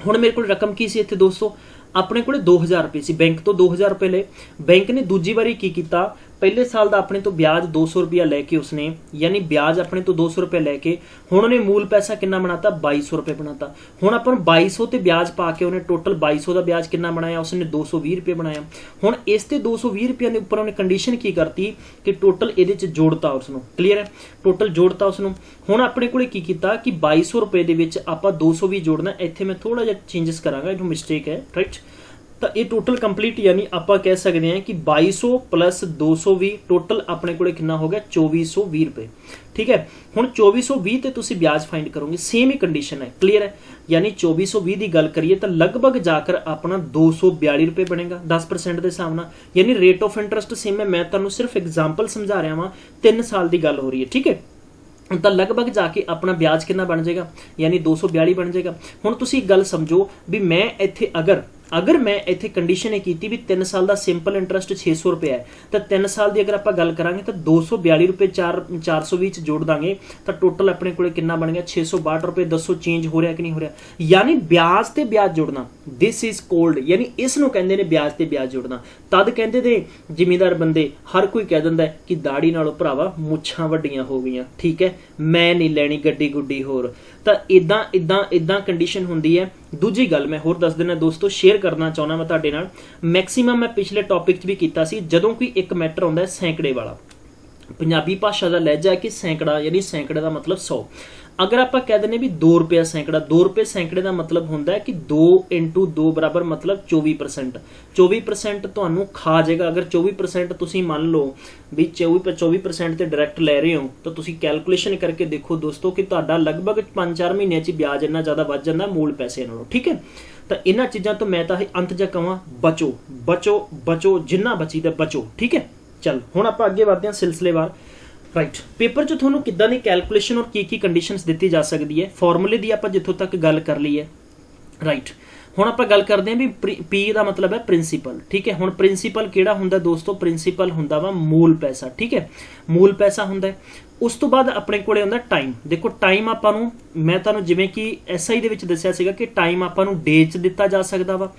हुण मेरे को रकम की सी इत्थे दोस्तों अपने को 2000 रुपये सी, बैंक तो 2000 रुपये ले, बैंक ने दूजी बारी की किया पहले साल का अपने तो ब्याज 200 रुपया लैके उसने, यानी ब्याज अपने तो 200 रुपये लैके हुण उन्हें मूल पैसा कितना बनाता 2200 रुपये बनाता। हुण अपन 2200 ते ब्याज पा के उन्हें टोटल 2200 का ब्याज कितना बनाया, उसने 220 रुपये बनाया। हुण इस ते 220 रुपये के उपर उन्हें कंडीशन की करती कि टोटल ये जोड़ता उसनों, क्लीयर है, टोटल जोड़ता उसनों। हुण अपने को की किया कि 2200 रुपये के आप 200 भी जोड़ना, इत्थे मैं थोड़ा जिहा चेंजिस करांगा, जो मिस्टेक है, राइट। ਤਾਂ ਇਹ ਟੋਟਲ ਕੰਪਲੀਟ ਯਾਨੀ ਆਪਾਂ ਕਹਿ ਸਕਦੇ ਹਾਂ ਕਿ 2200 प्लस 220 ਟੋਟਲ ਆਪਣੇ ਕੋਲੇ ਕਿੰਨਾ ਹੋ ਗਿਆ 2420 ਰੁਪਏ। ਠੀਕ ਹੈ, ਹੁਣ 2420 ਤੇ ਤੁਸੀਂ ਵਿਆਜ ਫਾਈਂਡ ਕਰੋਗੇ, ਸੇਮ ਹੀ ਕੰਡੀਸ਼ਨ ਹੈ, ਕਲੀਅਰ ਹੈ। ਯਾਨੀ 2420 ਦੀ ਗੱਲ ਕਰੀਏ ਤਾਂ ਲਗਭਗ ਜਾकर ਆਪਣਾ 242 ਰੁਪਏ ਬਣੇਗਾ 10% ਦੇ ਹਿਸਾਬ ਨਾਲ। ਯਾਨੀ ਰੇਟ ਆਫ ਇੰਟਰਸਟ ਸੇਮ ਹੈ, ਮੈਂ ਤੁਹਾਨੂੰ ਸਿਰਫ ਐਗਜ਼ਾਮਪਲ ਸਮਝਾ ਰਿਹਾ ਵਾਂ, 3 ਸਾਲ ਦੀ ਗੱਲ ਹੋ ਰਹੀ ਹੈ। ਠੀਕ ਹੈ, ਤਾਂ ਲਗਭਗ ਜਾके ਆਪਣਾ ਵਿਆਜ ਕਿੰਨਾ ਬਣ ਜਾਏਗਾ, ਯਾਨੀ 242 ਬਣ ਜਾਏਗਾ। ਹੁਣ ਤੁਸੀਂ ਇੱਕ ਗੱਲ ਸਮਝੋ ਵੀ ਮੈਂ ਇੱਥੇ ਅਗਰ ਮੈਂ ਇੱਥੇ ਕੰਡੀਸ਼ਨ ਇਹ ਕੀਤੀ ਵੀ 3 ਸਾਲ ਦਾ ਸਿੰਪਲ ਇੰਟਰਸਟ 600 ਰੁਪਏ ਹੈ, ਤਾਂ 3 ਸਾਲ ਦੀ ਅਗਰ ਆਪਾਂ ਗੱਲ ਕਰਾਂਗੇ ਤਾਂ 242 ਰੁਪਏ 420 ਚ ਜੋੜ ਦਾਂਗੇ ਤਾਂ ਟੋਟਲ ਆਪਣੇ ਕੋਲੇ ਕਿੰਨਾ ਬਣ ਗਿਆ 662 ਰੁਪਏ। ਦੱਸੋ ਚੇਂਜ ਹੋ ਰਿਹਾ ਕਿ ਨਹੀਂ ਹੋ ਰਿਹਾ? ਯਾਨੀ ਵਿਆਜ ਤੇ ਵਿਆਜ ਜੋੜਨਾ, ਦਿਸ ਇਜ਼ ਕੋਲਡ, ਯਾਨੀ ਇਸ ਨੂੰ ਕਹਿੰਦੇ ਨੇ ਵਿਆਜ ਤੇ ਵਿਆਜ ਜੋੜਨਾ। ਤਦ ਕਹਿੰਦੇ ਨੇ ਜ਼ਿਮੀਂਦਾਰ ਬੰਦੇ, ਹਰ ਕੋਈ ਕਹਿ ਦਿੰਦਾ ਕਿ ਦਾੜੀ ਨਾਲੋਂ ਭਰਾਵਾ ਮੁੱਛਾਂ ਵੱਡੀਆਂ ਹੋ ਗਈਆਂ। ਠੀਕ ਹੈ, ਮੈਂ ਨਹੀਂ ਲੈਣੀ ਗੱਡੀ ਗੁੱਡੀ ਹੋਰ। ਤਾਂ ਇਦਾਂ ਕੰਡੀਸ਼ਨ ਹੁੰਦੀ ਹੈ। ਦੂਜੀ ਗੱਲ ਮੈਂ ਹੋਰ ਦੱਸ ਦਿੰਦਾ ਦੋਸਤੋ, ਸ਼ੇਅਰ ਕਰਨਾ ਚਾਹੁੰਦਾ ਮੈਂ ਤੁਹਾਡੇ ਨਾਲ। ਮੈਕਸੀਮਮ ਮੈਂ ਪਿਛਲੇ ਟੌਪਿਕ 'ਚ ਵੀ ਕੀਤਾ ਸੀ, ਜਦੋਂ ਕੋਈ ਇੱਕ ਮੈਟਰ ਆਉਂਦਾ ਹੈ ਸੈਂਕੜੇ ਵਾਲਾ, ਪੰਜਾਬੀ ਭਾਸ਼ਾ ਦਾ ਲਹਿਜਾ ਹੈ ਕਿ ਸੈਂਕੜਾ, ਯਾਨੀ ਸੈਂਕੜੇ ਦਾ ਮਤਲਬ 100। अगर आप कह दें भी 2 रुपया सैकड़ा, 2 रुपये सैकड़े का मतलब होंगे कि 2 × 2 बराबर मतलब 24%। 24% तो खा जाएगा। अगर 24% तुसी मान लो भी 24% तो डायरैक्ट लै रहे हो तो तुसी कैलकुलेशन करके देखो दोस्तों कि तुहाडा लगभग 5-4 महीने ब्याज इन्ना ज़्यादा वध जांदा मूल पैसे नालों। ठीक है, तो इन्हां चीज़ों तो मैं तो अंत ज कहां बचो बचो बचो, जिन्ना बची तो बचो। ठीक है, चल हुण आपां अगे वधदे हां सिलसिलेवार। राइट, पेपर च तुहानूं किद्दां दी कैलकुलेशन और की कंडीशनस दित्ती जा सकती है, फॉर्मूले की आपां जित्थों तक गल कर ली है। राइट, हुण आपां गल करदे हां भी पी का मतलब है प्रिंसीपल। ठीक है, हुण प्रिंसीपल किहड़ा हुंदा दोस्तों? प्रिंसीपल हुंदा वा मूल पैसा। ठीक है, मूल पैसा हुंदा है। उस तो बाद अपने कोले हुंदा टाइम। देखो टाइम आपां नूं मैं तुहानूं जिवें कि SI दे विच दस्सिया सीगा कि टाइम आपां नूं डे च दित्ता जा सकदा वा,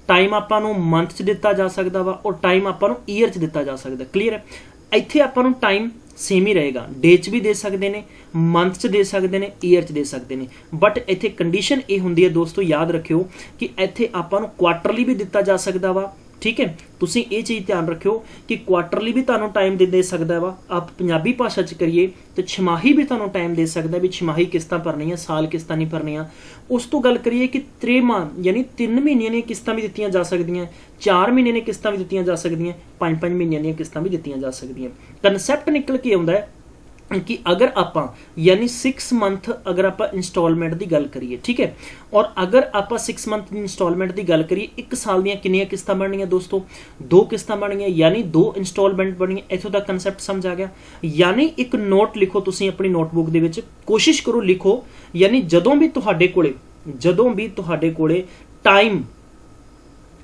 टाइम आपां नूं मंथ च दित्ता जा सकदा वा और टाइम आपां नूं ईयर च दित्ता जा सकदा। क्लीयर है, इत्थे आपां नूं टाइम सेम ही रहेगा, डे च भी दे सकते हैं, मंथ च दे सकते हैं, ईयर च दे सकते हैं। बट इत्थे कंडीशन ये हुंदी है दोस्तों, याद रखियो कि इत्थे आपां नूं क्वार्टरली भी दिता जा सकता वा। ठीक है, तुसीं ये चीज़ ध्यान रखियो कि क्वार्टरली भी तुहानूं टाइम दे सकता वा। आप पंजाबी भाषा च करिए तो छमाही भी तुहानूं टाइम दे सकता भी छमाही किस्तां भरनी है, साल किस्तां नहीं भरनियां। उस तो गल करिए कि त्रेमाह यानी 3 महीने दी किस्तां भी दित्तियां जा सकदियां, 4 महीने दी किस्तां भी दित्तियां जा सकदियां, 5-5 महीने दी किस्तां भी दित्तियां जा सकदियां। कंसैप्ट निकल के आउंदा है कि अगर आपां यानी 6 मंथ अगर आपां इंस्टॉलमेंट की गल करिए, ठीक है, और अगर आपां 6 मंथ की इंस्टॉलमेंट की गल करिए, 1 साल दी कितनी किस्तां बननियां दोस्तों? 2 किस्तां बननियां, यानी 2 इंस्टॉलमेंट बननियां। इत्थों तक कंसैप्ट समझ आ गया? यानी एक नोट लिखो तुसीं अपनी नोटबुक दे विच, कोशिश करो लिखो, यानी जदों भी तुहाडे कोले टाइम,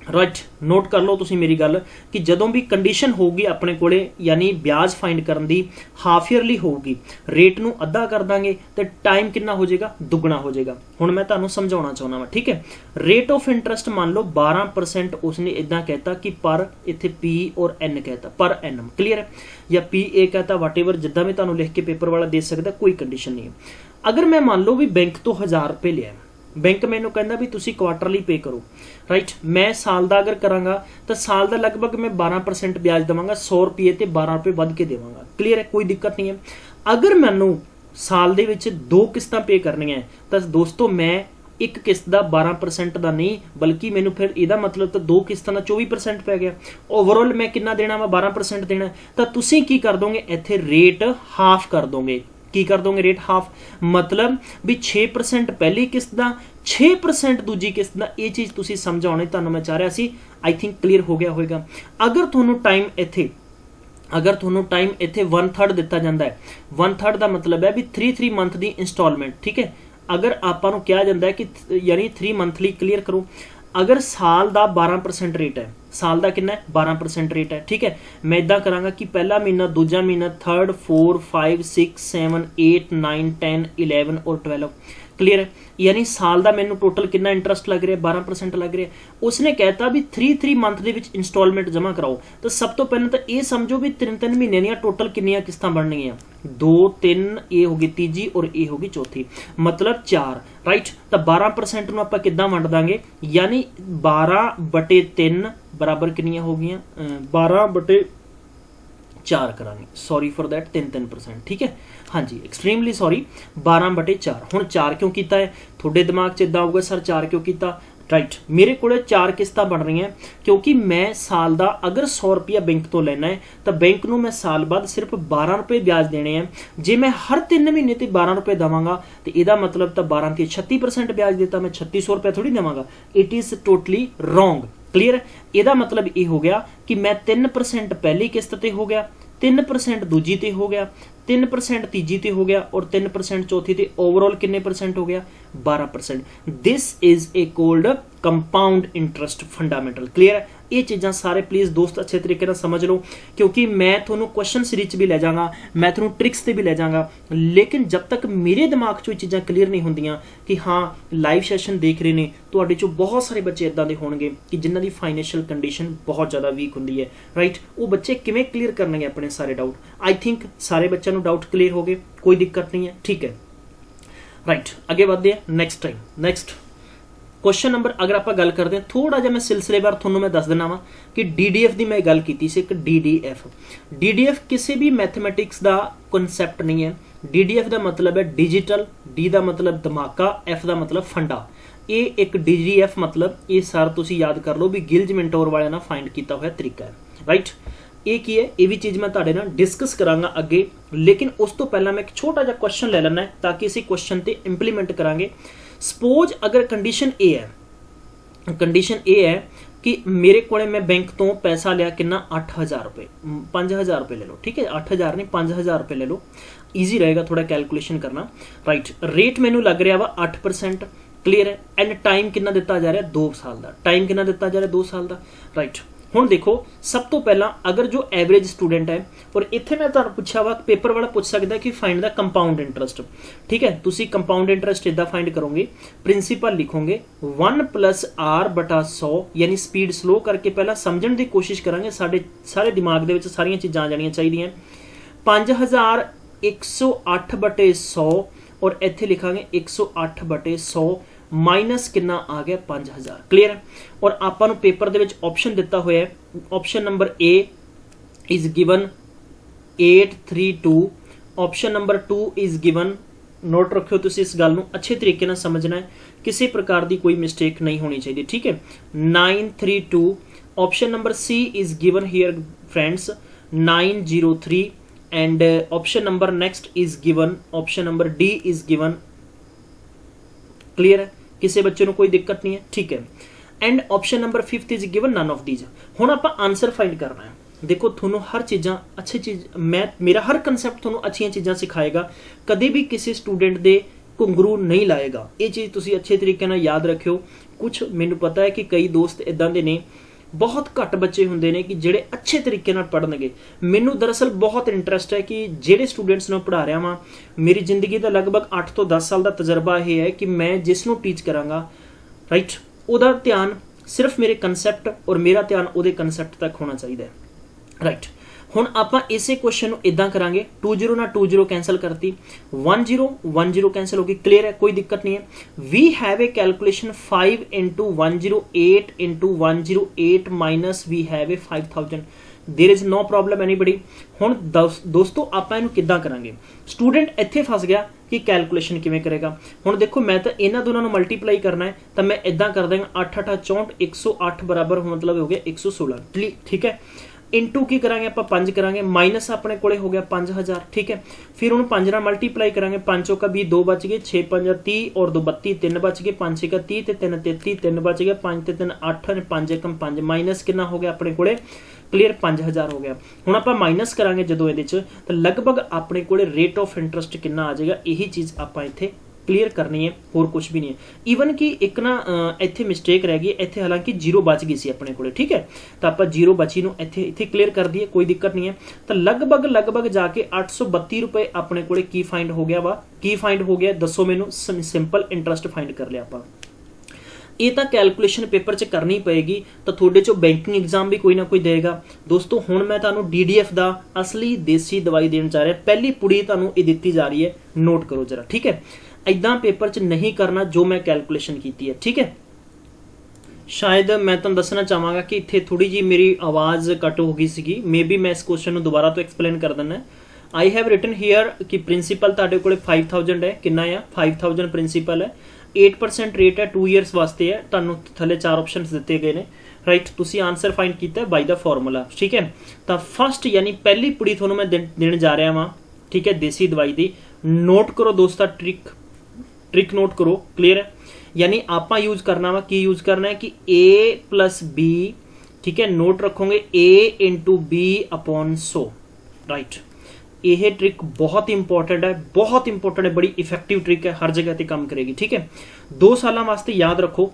राइट, नोट कर लो तुसी मेरी गल कि जदों भी कंडीशन होगी अपने कोले यानी ब्याज फाइंड करन दी हाफ ईयरली होगी, रेट नूं अद्धा कर दांगे तो टाइम कितना हो जाएगा? दुगना हो जाएगा। हुण मैं तुहानूं समझाउणा चाहुंदा वां। ठीक है, रेट ऑफ इंटरस्ट मान लो 12% उसने इदां कहता कि पर इत्थे P और N कहता पर एनम। क्लीयर है, या PA कहता वटेवर जिद्दां भी तुहानूं लिख के पेपर वाला दे सकदा, कोई कंडीशन नहीं है। अगर मैं मान लो भी बैंक तो 1000 रुपये लिया, बैंक मैनू कहता भी तुसी क्वार्टरली पे करो। राइट, मैं साल का अगर करांगा तो साल का लगभग मैं 12% ब्याज देवांगा, 100 रुपये ते 12 रुपये वध के देवांगा। क्लीयर है, कोई दिक्कत नहीं है। अगर मैनू साल दे विच 2 किस्तां पे करनी है तो दोस्तों मैं एक किस्त का 12% का नहीं, बल्कि मैनू फिर इहदा मतलब तो 2 किस्तां का 24% पै गया। ओवरऑल मैं कितना देना वा? 12% देना। तो तुसीं की कर दोगे? इत्थे रेट हाफ कर दोगे। की कर दोगे? रेट हाफ, मतलब भी 6% पहली किस्त का, 6% दूजी किस्त का। ये चीज़ तुसीं समझाउणी तुहानूं मैं चाह रहा सी, आई थिंक क्लीयर हो गया होएगा। अगर तुहानूं टाइम इत्थे 1/3 दिता जाता है, 1/3 का मतलब है भी 3 मंथ की इंस्टॉलमेंट। ठीक है, अगर आपां नूं कहा जाता है कि यानी 3 मंथली, क्लीयर करो, अगर साल का 12% रेट है, साल का कितना है? 12% रेट है। ठीक है, मैं इदा करांगा कि पहला महीना, दूजा महीना, 3rd 4 5 6 7 8 9 10 11 और 12। क्लीयर है, यानी साल का मैनू टोटल कितना इंटरस्ट लग रहा है? 12% लग रहा है। उसने कहता भी 3 मंथ के इंस्टॉलमेंट जमा कराओ। तो सब तो पहले तो ये समझो भी 3 महीने दी टोटल कितनी किस्तां बननियां? 2 3, ये होगी तीजी और ये होगी चौथी, मतलब 4। राइट, तो 12% नूं आपां किद्दां वंड दांगे? यानी 12/3 बराबर कितनियां हो गईयां? 12/4 करांगे। Sorry for that, 3%। ठीक है, हाँ जी, एक्सट्रीमली सॉरी, 12/4। हुण 4 क्यों कीता है? थोड़े दिमाग च इदां आऊगा सर 4 क्यों कीता? राइट मेरे को 4 किस्तां बन रही हैं क्योंकि मैं साल का अगर 100 रुपया बैंक तो लेना है तो बैंक को मैं साल बाद सिर्फ 12 रुपये ब्याज देने हैं। जे मैं हर 3 महीने ते 12 रुपये देवांगा तो यदा मतलब तो 12 ते 36% ब्याज देता, मैं 3600 रुपया थोड़ी देवांगा। It is totally wrong. Clear? यदा मतलब ये हो गया कि मैं 3% पहली किस्त ते हो गया, 3% दूजी ते हो गया, 3% तीजी ते हो गया और 3% चौथी ते। ओवरऑल कितने परसेंट हो गया? 12%। This is a cold compound interest fundamental. Clear है? ये चीज़ां सारे प्लीज़ दोस्त अच्छे तरीके से समझ लो, क्योंकि मैं थोनों क्वेश्चन सीरीज भी ले जाऊँगा, मैं थोनों ट्रिक्स से भी ले जाऊँगा, लेकिन जब तक मेरे दिमाग चो चीज़ां क्लीयर नहीं होंदियां कि हाँ लाइव सैशन देख रहे हैं तुहाडे चो बहुत सारे बच्चे इदां दे होणगे कि जिन्हां दी फाइनैशियल कंडीशन बहुत ज़्यादा वीक होंदी है। राइट? वो बच्चे किवें क्लीयर करनगे अपने सारे डाउट? आई थिंक सारे बच्चों को डाउट क्लीयर हो गए, कोई दिक्कत नहीं है। ठीक है, राइट अगे बढ़ते हैं next time. Next question number अगर आप गल करते हैं, थोड़ा जिहा मैं सिलसिलेवार थोनों मैं दस देना वा कि DDF की मैं गल की सी। एक DDF किसी भी मैथमैटिक्स का कॉन्सैप्ट नहीं है। DDF का मतलब है डिजिटल, D का मतलब धमाका, F का मतलब फंडा। ये एक DDF मतलब ये सारा तुम याद कर लो भी गिल्ज मिंटोर वाले ना फाइंड किया हुआ तरीका है। राइट? ये की है, ये भी चीज़ मैं तुहाडे नाल डिस्कस करांगा अगे, लेकिन उस तो पहला मैं एक छोटा जिहा क्वेश्चन ले लेना है ताकि इसी क्वेश्चन ते इंप्लीमेंट करांगे। सपोज अगर कंडीशन ए है, कंडीशन ए है कि मेरे को मैं बैंक तो पैसा लिया कितना 8000 रुपये, 5000 रुपये ले लो। ठीक है, 8000 नहीं 5000 रुपये ले लो, ईजी रहेगा थोड़ा कैलकुलेशन करना। राइट? रेट मैनू लग रहा वा 8%। क्लीयर है? एंड टाइम कितना दिता जा रहा है? 2 साल का। टाइम कितना दिता जा रहा है? 2 साल का। राइट? हुण देखो सब तो पहला अगर जो एवरेज स्टूडेंट है, और इत्थे मैं तुहानूं पुछा वा पेपर वाला पूछ सकता है कि फाइंड द कंपाउंड इंटरस्ट। ठीक है, तुसी कंपाउंड इंटरस्ट इदा फाइंड करोगे, प्रिंसीपल लिखोगे 1 + r/100, यानी स्पीड स्लो करके पहला समझण की कोशिश करांगे, साडे सारे दिमाग दे विच सारियां चीज़ां आ जाणियां चाहीदियां। 5108/100 और इत्थे लिखांगे 108/100 माइनस कितना आ गया 5000। क्लीयर है? और आपां नूं पेपर दे विच ऑप्शन दिता होया है, option number A is given 832, option number 2 is given, note रखियो तुसीं इस गल नूं अच्छे तरीके नाल समझना है, किसी प्रकार की कोई मिस्टेक नहीं होनी चाहिए। ठीक है, 932, option number C is given here friends 903 and option number next is given, option number D is given. Clear है? किसी बच्चे को कोई दिक्कत नहीं है। ठीक है, and option number 5 is given none of these. हुण आपां आंसर फाइंड करना है। देखो थोनों हर चीज़ां अच्छी चीज़, मैं मेरा हर कंसैप्ट थोनों अच्छी चीज़ां सिखाएगा, कभी भी किसी स्टूडेंट दे घुंगरू नहीं लाएगा। ये चीज़ तुसीं अच्छे तरीके नाल याद रखियो। कुछ मैनूं पता है कि कई दोस्त इदां दे ने, बहुत घट बच्चे होंदे ने कि जिहड़े अच्छे तरीके नाल पढ़नगे। मैनू दरअसल बहुत इंटरस्ट है कि जिहड़े स्टूडेंट्स नूं पढ़ा रहा वां, मेरी जिंदगी का लगभग 8 ਤੋਂ 10 साल का तजर्बा यह है कि मैं जिसनूं टीच करांगा, राइट, उहदा ध्यान सिर्फ मेरे कंसैप्ट और मेरा ध्यान उहदे कंसैप्ट तक होना चाहिए। राइट? हुण आपां इसे क्वेश्चन नूं इदां करांगे, 20 ना 20 कैंसल करती, 10 कैंसल होगी। क्लीयर है? कोई दिक्कत नहीं है। We have a calculation 5 × 108 × 108 minus we have a 5000। There is no problem anybody. हुण दोस्तों आपां इहनूं किदां करांगे? स्टूडेंट इत्थे फस गया कि कैलकुलेशन किवें करेगा। हुण देखो मैं तो इन्हां दोनों नूं मल्टीप्लाई करना है, तो मैं इदां कर देंगा 8 8 64 108 बराबर मतलब हो गया 116। ठीक है, इंटू की करांगे आप 5 करांगे, माइनस अपने कोले हो गया 5000। ठीक है, फिर उन्होंने 5 नाल मल्टीप्लाई करांगे, 5 का 20, 2 बच गए, 6 5 30 और 2 32, 3 बच गए, 5 6 30 ते 3 33, 3 बच गए, 5 ते 3 8 ने 5 1 5, माइनस कितना हो गया अपने कोले? क्लीयर? 5000 हो गया। हुण आपां माइनस करांगे जदों इहदे च तो लगभग अपने कोले रेट ऑफ इंटरस्ट कितना आ जाएगा, यही चीज़ आपां इत्थे क्लीयर करनी है, होर कुछ भी नहीं है। ईवन कि एक ना इत्थे मिस्टेक रह गई, इत्थे हालांकि 0 बच गई सी अपने कोले। ठीक है, तो आप 0 बची नूं इत्थे क्लीयर कर दिए, कोई दिक्कत नहीं है। तो लगभग जाके 832 रुपये अपने कोले की फाइंड हो गया वा, की फाइंड हो गया दसो मैनू? सिंपल इंटरस्ट फाइंड कर लिया आपां। ये तो कैलकुलेशन पेपर च करनी पेगी, तो थोड़े चो बैंकिंग एग्जाम भी कोई ना कोई देगा। दोस्तों हुण मैं तुहानूं DDF का असली देसी दवाई देना चाह रहा, पहली पुड़ी तुहानूं ये दित्ती जा रही है, नोट करो जरा। ठीक है, इदां पेपर च नहीं करना जो मैं कैलकुलेशन की है। ठीक है, शायद मैं तुहानूं दसना चाहांगा कि इत्थे थोड़ी जी मेरी आवाज़ कट हो गई सी, मे बी मैं इस क्वेश्चन नूं दोबारा तो एक्सप्लेन कर देना। आई हैव रिटन हियर कि प्रिंसीपल तुहाडे कोले 5000 है, कितना है 5000 प्रिंसीपल है, 8% ਰੇਟ ਹੈ 2 ਇਅਰਸ ਵਾਸਤੇ ਹੈ, ਤੁਹਾਨੂੰ ਥੱਲੇ 4 ਆਪਸ਼ਨਸ ਦਿੱਤੇ ਗਏ ਨੇ ਰਾਈਟ। ਤੁਸੀਂ ਆਨਸਰ ਫਾਈਂਡ ਕੀਤਾ ਬਾਈ ਦਾ ਫਾਰਮੂਲਾ, ਠੀਕ ਹੈ। ਤਾਂ ਫਸਟ ਯਾਨੀ ਪਹਿਲੀ ਪੁੜੀ ਤੁਹਾਨੂੰ ਮੈਂ ਦੇਣ ਜਾ ਰਿਹਾ ਵਾਂ, ਠੀਕ ਹੈ, ਦੇਸੀ ਦਵਾਈ ਦੀ। ਨੋਟ ਕਰੋ ਦੋਸਤਾ, ट्रिक नोट करो, क्लियर है। यानी आप यूज करना वा की यूज करना है कि a प्लस b, ठीक है, नोट रखोगे a into B upon 100, right. यह ट्रिक बहुत इंपॉर्टेंट है, बहुत इंपॉर्टेंट है, बड़ी इफेक्टिव ट्रिक है, हर जगह ते काम करेगी, ठीक है। 2 साल वास्ते याद रखो,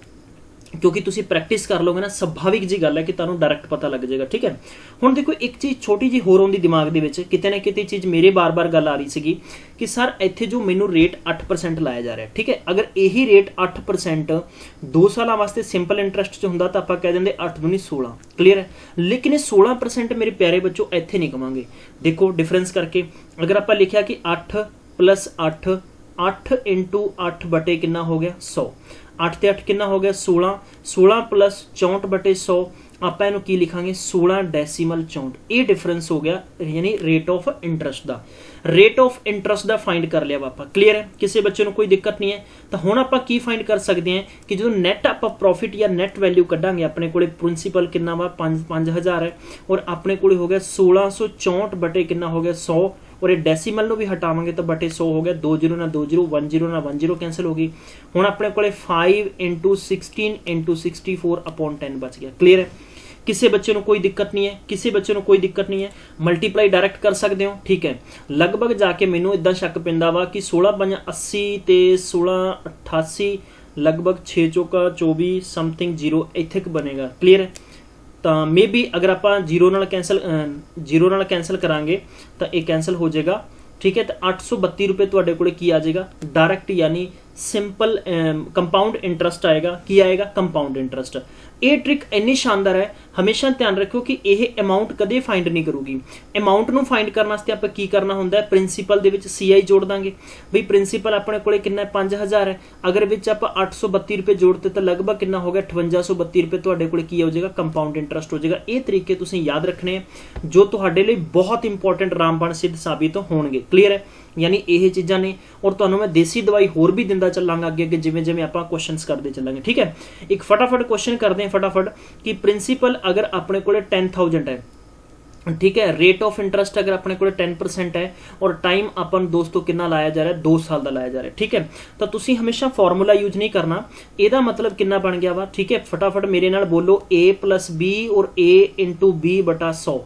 क्योंकि तुसी प्रैक्टिस कर लोगे ना, सुभाविक जी गल है कि तुहानूं डायरैक्ट पता लग जाएगा, ठीक है। हुण देखो एक चीज़ छोटी जी होर आउंदी दिमाग दे विच, किते ना किते चीज़ मेरे बार बार गल आ रही सीगी कि सर इत्थे जो मैनूं रेट 8% लाया जा रहा है, ठीक है। अगर यही रेट 8% 2 साल वास्ते सिंपल इंटरस्ट च हुंदा तां आपां कह दिंदे 8 दूनी 16, क्लीयर है। लेकिन 16% मेरे प्यारे बच्चों इत्थे नहीं कवांगे। देखो डिफरेंस करके अगर आपां लिखिया कि 8 प्लस 8, 8 इंटू 8 बटे कितना हो गया 100, 8 ते 8 कितना हो गया 16, 16 प्लस 64 बटे 100, आप इनू की लिखांगे 16 डेसीमल 64। ये डिफरेंस हो गया यानी रेट ऑफ इंटरस्ट का। रेट ऑफ इंटरस्ट का फाइंड कर लिया आप, क्लीयर है, किसी बच्चे को कोई दिक्कत नहीं है। तो हुण आप की फाइंड कर सकते हैं कि जो नैट आप प्रॉफिट या नैट वैल्यू कढ़ांगे, अपने को प्रिंसीपल कितना वा 5000 है और अपने को हो गया 1664 बटे कितना हो गया 100, और ये डेसीमल को भी हटावांगे तो बटे 100 हो गया, 2 0 ना 2 0, 1 0 ना 1 0 कैंसिल होगी। हुण अपने को 5 इंटू 16 इंटू 64 अपॉन 10 बच गया, क्लीयर है। किसी बच्चे को कोई दिक्कत नहीं है, किसी बच्चे को कोई दिक्कत नहीं है, मल्टीप्लाई डायरैक्ट कर सकते हो, ठीक है। लगभग जाके मैनू इदा शक पैंदा वा कि 16 5 80 ते 16 88 लगभग 6 चौका 24 समथिंग 0 इत्थे बनेगा, क्लीयर है। तो मे बी अगर आप जीरो नाल कैंसल करांगे तो ये कैंसल हो जाएगा, ठीक है। तो 832 रुपये तुहाडे कोले की आ जाएगा डायरैक्ट, यानी सिंपल कंपाउंड इंटरस्ट आएगा। की आएगा कंपाउंड इंटरस्ट। ये ट्रिक इन्नी शानदार है, हमेशा ध्यान रखो कि यह अमाउंट कदे फाइंड नहीं करूगी। अमाउंट नूं फाइंड करने वास्ते आपां की करना हुंदा है, प्रिंसीपल दे विच CI जोड़ दांगे। बई प्रिंसीपल अपने कोले कितना है 5000 है, अगर विच आपां 832 रुपये जोड़ते तो लगभग कितना हो गया 5832 रुपये तुहाडे कोले की हो जाएगा कंपाउंड इंटरस्ट हो जाएगा। ये तरीके तुसीं याद रखने जो तुहाडे लई बहुत इंपॉर्टेंट रामबन सिद्ध साबित होणगे, क्लीयर है। यानी यह चीज़ां ने, और तुहानूं मैं देसी दवाई होर भी दिंदा चलांगा अगे अगे जिवें जिवें आपां क्वेश्चनस करते चलांगे, ठीक है। एक फटाफट क्वेश्चन करते हैं फटाफट कि प्रिंसीपल अगर अपने कोले 10,000 है, ठीक है, रेट ऑफ इंटरस्ट अगर अपने को 10% है और टाइम अपन दोस्तों कितना लाया जा रहा है 2 साल का लाया जा रहा है, ठीक है। तो तुसी हमेशा फॉर्मूला यूज नहीं करना, एदा मतलब कितना बन गया वा, ठीक है। फटाफट मेरे नाल बोलो a प्लस बी और a इंटू बी बटा 100।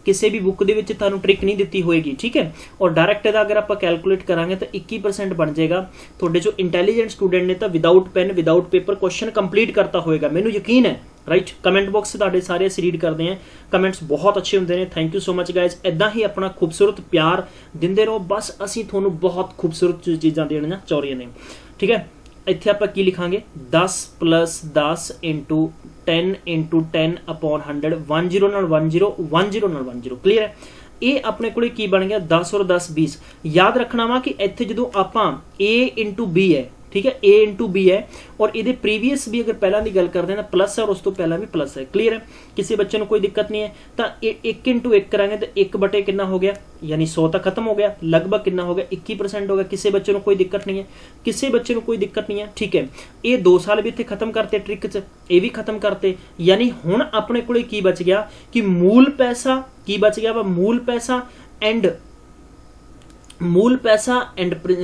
किसी भी बुक दे विच तुहानूं ट्रिक नहीं दिती होएगी, ठीक है। और डायरैक्ट इहदा अगर आप कैलकुलेट करांगे तो 21% बन जाएगा। थोड़े जो इंटैलीजेंट स्टूडेंट ने तो without pen without paper question complete करता होएगा, मैनूं यकीन है, राइट। कमेंट बॉक्स से तुहाडे सारे असीं रीड करते हैं, कमेंट्स बहुत अच्छे होंदे ने। Thank you so much guys, इदां ही अपना खूबसूरत प्यार दिंदे रहो, बस असीं तुहानूं बहुत खूबसूरत चीज़ां देणियां चाह रहे हैं, ठीक है। इत्थे आपां की लिखांगे 10 प्लस 10 इंटू 10 इंटू 10 अपॉन 100, 1 0 नाल 1 0, 1 0 नाल 1 0, क्लीयर है। ये अपने को की बन गया 10 और 10 20। याद रखना वा कि इत्थे जदों आपां A इंटू B है, ठीक है, A इंटू बी है और ये प्रीवियस भी अगर पहला की गल करते हैं तो प्लस है और उस तो पहला भी प्लस है, क्लीयर है। किसी बच्चे को कोई दिक्कत नहीं है तो 1 इंटू 1 करांगे तो 1 बटे कितना हो गया, यानी 100 तक खत्म हो गया, लगभग कितना हो गया 21% हो गया। किसी बच्चे को कोई दिक्कत नहीं है, किसी बच्चे को कोई दिक्कत नहीं है, ठीक है। ये 2 साल भी इत्थे खत्म करते ट्रिक च, ये भी खत्म करते। यानी हुण अपने कोले की बच गया कि मूल पैसा की बच गया वा, मूल पैसा एंड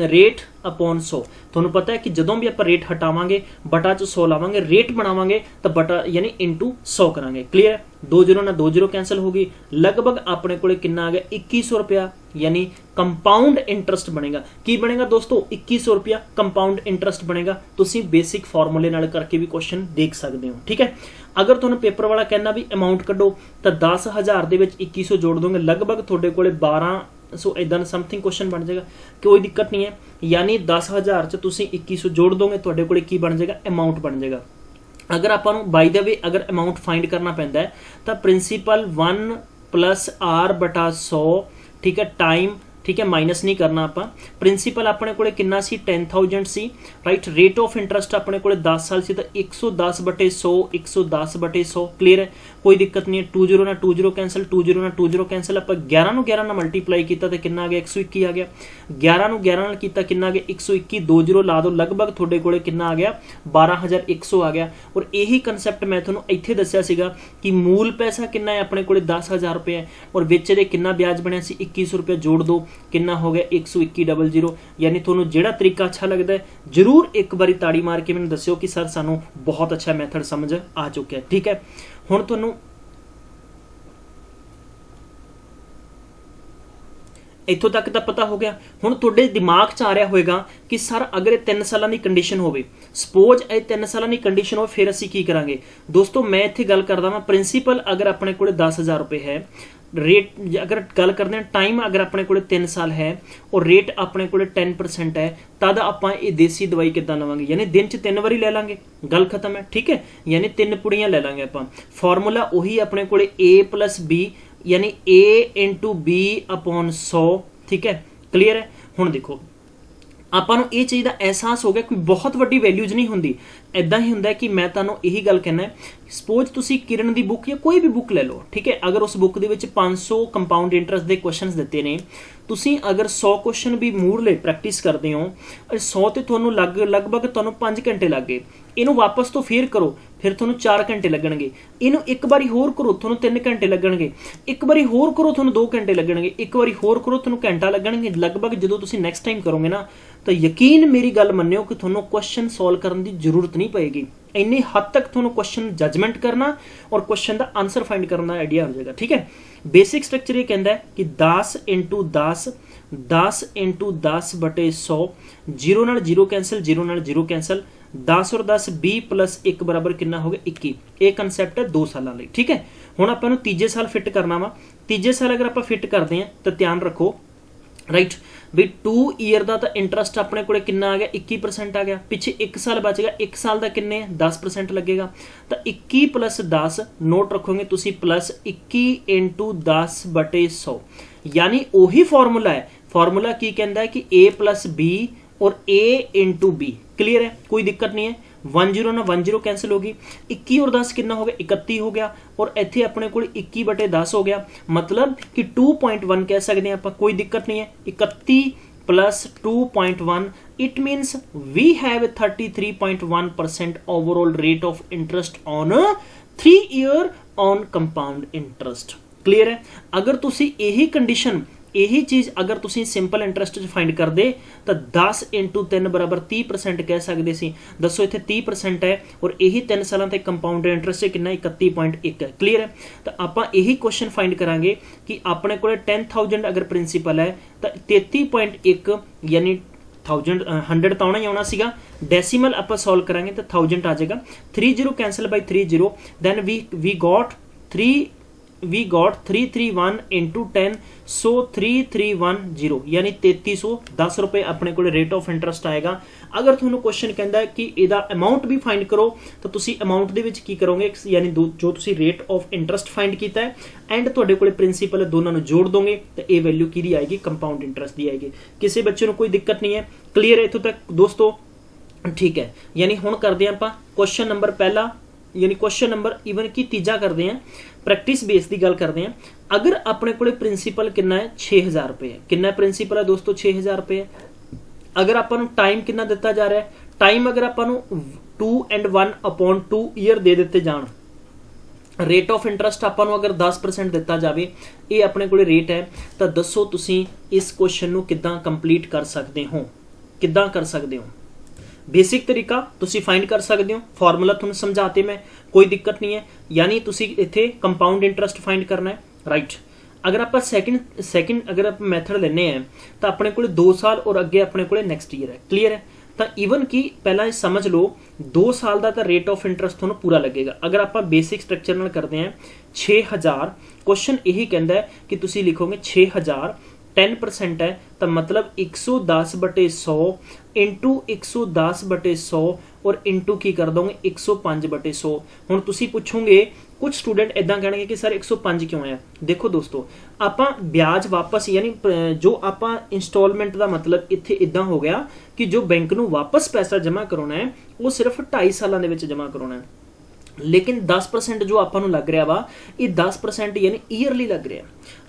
रेट अपॉन 100। तुहानूं पता है कि जदों भी आप रेट हटावांगे बटा च 100 लावांगे, रेट बनावांगे तो बटा यानी इंटू 100 करांगे, क्लियर है। 2 0 ना 2 0 कैंसिल होगी, लगभग अपने को कितना आ गया 2100 रुपया, यानी कंपाउंड इंटरस्ट बनेगा। की बनेगा दोस्तों 2100 रुपया कंपाउंड इंटरस्ट बनेगा। तुसीं बेसिक फॉर्मूले नाल करके भी क्वेश्चन देख सकते हो, ठीक है। अगर तुहानूं पेपर वाला कहना भी अमाउंट कड्डो तो 10,000 दे विच 2100 जोड़ दोगे, लगभग तुहाडे कोले 12 सो इदां समथिंग क्वेश्चन बन जाएगा, कोई दिक्कत नहीं है। यानी 10,000 च तुसीं 2100 जोड़ दोगे, तुहाडे कोले की बन जाएगा अमाउंट बन जाएगा। अगर आपां नूं बाय द वे अगर अमाउंट फाइंड करना पैंदा है तो प्रिंसीपल 1 प्लस R बटा 100, ठीक है, टाइम ठीक है, माइनस नहीं करना आपां। प्रिंसीपल अपने कोले कितना सी 10,000 सी, राइट। रेट ऑफ इंटरस्ट अपने कोले 10 साल सी, तो 110/100 110/100 क्लीयर है, कोई दिक्कत नहीं है। 20 ना 20 कैंसल, 20 ना 20 कैंसल, आप 11 ਨੂੰ 11 ਨਾਲ मल्टीप्लाई किया तो कितना आ गया 121 आ गया। 11 ਨੂੰ 11 ਨਾਲ किया कितना आ गया 121, 2 0 ला दो, लगभग थोड़े कोले कितना आ गया 12,100 आ गया। और यही कंसैप्ट मैं तुहानूं इत्थे दस्सिया सीगा कि मूल पैसा कितना है अपने कोले 10,000 रुपये है, और विच दे कितना ब्याज बनिया सी 2100 रुपये, जोड़ दो कितना हो गया 121,000। यानी तुहानूं जिहड़ा तरीका अच्छा लगता है जरूर एक बारी ताड़ी मार के मैनूं दस्सिओ कि सर सानूं बहुत अच्छा मैथड समझ आ चुका है। ठीक है, हुण तुहानूं इत्थों तक तो पता हो गया। हुण तुहाडे दिमाग च आ रहा होएगा कि सर अगर 3 साल की कंडीशन होवे, सपोज ये 3 साल की कंडीशन हो, फिर असीं की करांगे। दोस्तों मैं इत्थे गल करदा वां प्रिंसीपल अगर अपने कोले 10,000 रुपये है, रेट अगर गल करते हैं टाइम अगर अपने कोले 3 साल है और रेट अपने कोले 10% है, तद आपां ये देसी दवाई किद्दां लवांगे, यानी दिन च 3 वारी ले लांगे, गल खत्म है। ठीक है, यानी 3 पुड़ियां ले लांगे आपां। फॉर्मूला उही अपने कोले A+B यानी A/B/100। ठीक है, क्लीयर है। हुण देखो ਆਪਾਂ ਨੂੰ ਇਹ ਚੀਜ਼ ਦਾ ਅਹਿਸਾਸ ਹੋ ਗਿਆ ਕੋਈ ਬਹੁਤ ਵੱਡੀ ਵੈਲਿਊਜ਼ ਨਹੀਂ ਹੁੰਦੀ। ਇਦਾਂ ਹੀ ਹੁੰਦਾ ਕਿ ਮੈਂ ਤੁਹਾਨੂੰ ਇਹੀ ਗੱਲ ਕਹਿਣਾ ਹੈ, ਸਪੋਜ਼ ਤੁਸੀਂ ਕਿਰਨ ਦੀ ਬੁੱਕ ਜਾਂ ਕੋਈ ਵੀ ਬੁੱਕ ਲੈ ਲਓ, ਠੀਕ ਹੈ, ਅਗਰ ਉਸ ਬੁੱਕ ਦੇ ਵਿੱਚ 500 ਕੰਪਾਊਂਡ ਇੰਟਰਸਟ ਦੇ ਕੁਐਸਚਨਸ ਦਿੱਤੇ ਨੇ, ਤੁਸੀਂ ਅਗਰ 100 ਕੁਐਸਚਨ ਵੀ ਮੂਰਲੇ ਪ੍ਰੈਕਟਿਸ ਕਰਦੇ ਹੋ, 100 ਤੇ ਤੁਹਾਨੂੰ ਲਗਭਗ ਤੁਹਾਨੂੰ 5 ਘੰਟੇ ਲੱਗ ਗਏ। ਇਹਨੂੰ ਵਾਪਸ ਤੋਂ ਫੇਰ ਕਰੋ, ਫਿਰ ਤੁਹਾਨੂੰ 4 ਘੰਟੇ ਲੱਗਣਗੇ। ਇਹਨੂੰ ਇੱਕ ਵਾਰੀ ਹੋਰ ਕਰੋ, ਤੁਹਾਨੂੰ 3 ਘੰਟੇ ਲੱਗਣਗੇ। ਇੱਕ ਵਾਰੀ ਹੋਰ ਕਰੋ, ਤੁਹਾਨੂੰ 2 ਘੰਟੇ ਲੱਗਣਗੇ। ਇੱਕ ਵਾਰੀ ਹੋਰ ਕਰੋ, ਤੁਹਾਨੂੰ ਘੰਟਾ ਲੱਗਣਗੇ। ਲਗਭਗ ਜਦੋਂ ਤੁਸੀਂ ਨੈਕਸਟ ਟਾਈਮ ਕਰੋਗੇ ਨਾ, ਤਾਂ ਯਕੀਨ ਮੇਰੀ ਗੱਲ ਮੰਨਿਓ ਕਿ ਤੁਹਾਨੂੰ ਕੁਐਸਚਨ ਸੋਲਵ ਕਰਨ ਦੀ ਜ਼ਰੂਰਤ ਨਹੀਂ ਪਏਗੀ। ਇੰਨੀ ਹੱਦ ਤੱਕ ਤੁਹਾਨੂੰ ਕੁਐਸਚਨ ਜਜਮੈਂਟ ਕਰਨਾ ਔਰ ਕੁਐਸਚਨ ਦਾ ਆਨਸਰ ਫਾइंड ਕਰਨ ਦਾ ਆਈਡੀਆ ਹੋ ਜਾਏਗਾ। ਠੀਕ ਹੈ, बेसिक स्ट्रक्चर ये कहता है कि 10 × 10 10 × 10/100, 0 ਨਾਲ 0 कैंसल, 0 ਨਾਲ 0 कैंसल, 10 और 10 20+1 बराबर कितना हो गया 21। ये कंसैप्ट है 2 सालों लिए। ठीक है, हुण आपां नूं तीजे साल फिट करना वा। तीजे साल अगर आपां फिट करते हैं तो ध्यान रखो, राइट, भी 2 ईयर का तो इंटरस्ट अपने को कितना आ गया 21% आ गया। पिछे 1 साल बच गया, 1 साल का किन्ने 10% लगेगा। तो 21 + 10 नोट रखोगे तुसी प्लस 21 × 10/100, यानी वही फॉर्मूला है। फॉर्मूला की कहता है कि A+B और A × B। क्लियर है, कोई दिक्कत नहीं है। 10 ना 10 कैंसिल होगी, 21 और 10 कितना हो गया 31 हो गया, और इत्थे अपने को 21/10 हो गया, मतलब कि 2.1 कह सकते हैं आप, कोई दिक्कत नहीं है। 31 + 2.1 it means we have 33.1% overall rate of interest on 3 year on compound interest. Clear है, अगर तुसी यही कंडीशन यही चीज़ अगर तुसी सिंपल इंटरस्ट फाइंड कर दे तो 10 × 3 बराबर 30% कह सकते सी। दसो इत्थे 30% है और यही 3 सालों तक कंपाउंड इंटरस्ट कितना 31.1 है। क्लीयर है, तो आपां यही क्वेश्चन फाइंड करांगे कि अपने को 10,000 अगर प्रिंसीपल है तो 33.1 यानी 100 तो आना ही आना सीगा। डेसीमल आप सॉल्व करांगे तो 1000 आ जाएगा। 30 cancel by 30, then we got 331 × 10, so 3310 यानी 3310 रुपये अपने को रेट ऑफ इंटरस्ट आएगा। अगर तुहानू क्वेश्चन कहता है कि इहदा अमाउंट भी फाइंड करो तो तुसी अमाउंट दे विच की करोगे, यानी जो तुसी रेट ऑफ इंटरस्ट फाइंड किया है एंड तुहाडे कोले प्रिंसीपल दोनों नू जोड़ दोगे तो ये वैल्यू की आएगी कंपाउंड इंटरस्ट की आएगी। किसी बच्चे को कोई दिक्कत नहीं है। क्लीयर है इत्थों तक दोस्तों? ठीक है, यानी हुण करदे आं आपां क्वेश्चन नंबर पहला, यानी क्वेश्चन नंबर इवन की तीजा करते हैं, प्रैक्टिस बेस की गल करते हैं। अगर अपने को प्रिंसीपल कितना है 6,000 रुपये है, कितना प्रिंसीपल है दोस्तों 6,000 रुपये है। अगर आपां टाइम कितना दिता जा रहा है, टाइम अगर आपां 2 & 1/2 ईयर दे दिते जान, रेट ऑफ इंटरस्ट आपां अगर 10% दिता जाए, ये अपने को रेट है, तो दसो तुसी इस क्वेश्चन नू किद्दां कंप्लीट कर सकते हो, किद्दां कर सकते हो। बेसिक तरीका तुसी फाइंड कर सकते हो, फॉर्मूला तुहानूं समझाते मैं, कोई दिक्कत नहीं है। यानी तुसी इत्थे कंपाउंड इंटरस्ट फाइंड करना है, राइट। अगर आप सैकेंड अगर आप मैथड लेने हैं तो अपने को 2 साल और अगे अपने को नैक्सट ईयर है। क्लीयर है, तो ईवन कि पहला समझ लो 2 साल का तो रेट ऑफ इंटरस्ट तुहानूं पूरा लगेगा। अगर आप बेसिक स्ट्रक्चर नाल करते हैं 6,000, क्वेश्चन यही कहता है कि तुसी लिखोगे 6,000, 10% है तो मतलब 110/100 इंटू 110/100 और इंटू की कर दोगे 105/100। हुण तुसी पुछोगे कुछ स्टूडेंट इदां कहणगे कि सर 105 क्यों आया। देखो दोस्तों, आपां ब्याज वापस यानी जो आपां इंस्टॉलमेंट का मतलब इत्थे इदां हो गया कि जो बैंक नूं वापस पैसा जमा कराउणा है वो सिर्फ 2.5 सालां दे विच जमा कराउणा है, लेकिन 10% जो आपां नूं लग रहा वा ये 10% यानी ईयरली लग रहा।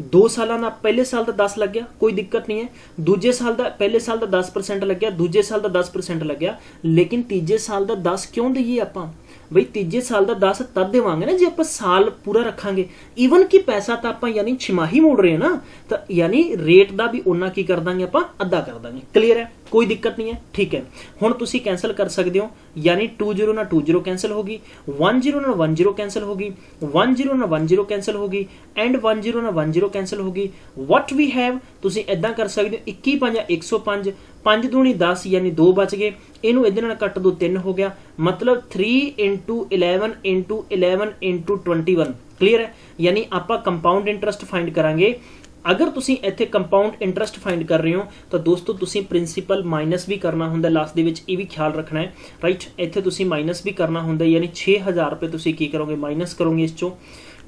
2 साल का पहले साल का 10 लग गया, कोई दिक्कत नहीं है। दूजे साल का पहले साल का 10% लग गया, दूजे साल का 10% लग गया, लेकिन तीजे साल का 10 क्यों दईए आपां? बई तीजे साल का 10 तद देवांगे ना जे आप साल पूरा रखांगे। ईवन कि पैसा तो आप यानी छिमाही मोड़ रहे हैं ना, तो यानी रेट का भी उन्ना की कर देंगे आप अद्धा कर देंगे। क्लीयर है, कोई दिक्कत नहीं है, ठीक है। हुण तुसी कैंसल कर सकते हो, यानी 20 ना 20 कैंसल होगी, 10 ना 10 कैंसल होगी, 10 ना 10 कैंसल होगी, एंड 10 ना 10 कैंसल होगी। वट वी हैव तुसी इदां कर सकते हो 21 5 105, 5 दूनी 10 यानी 2 बच गए, इनू इहदे नाल कट दो 3 हो गया, मतलब 3 × 11 × 11 × 21। क्लीयर है, यानी आपां कंपाउंड इंटरस्ट फाइंड करांगे। अगर तुसी इत्थे कंपाउंड इंटरस्ट फाइंड कर रहे हो तो दोस्तों तुसी प्रिंसीपल माइनस भी करना हुंदा लास्ट दे विच, ये भी ख्याल रखना है, राइट। इत्थे तुसी माइनस भी करना हुंदा, यानी 6000 रुपये तुसी की करोगे माइनस करोगे इस चों,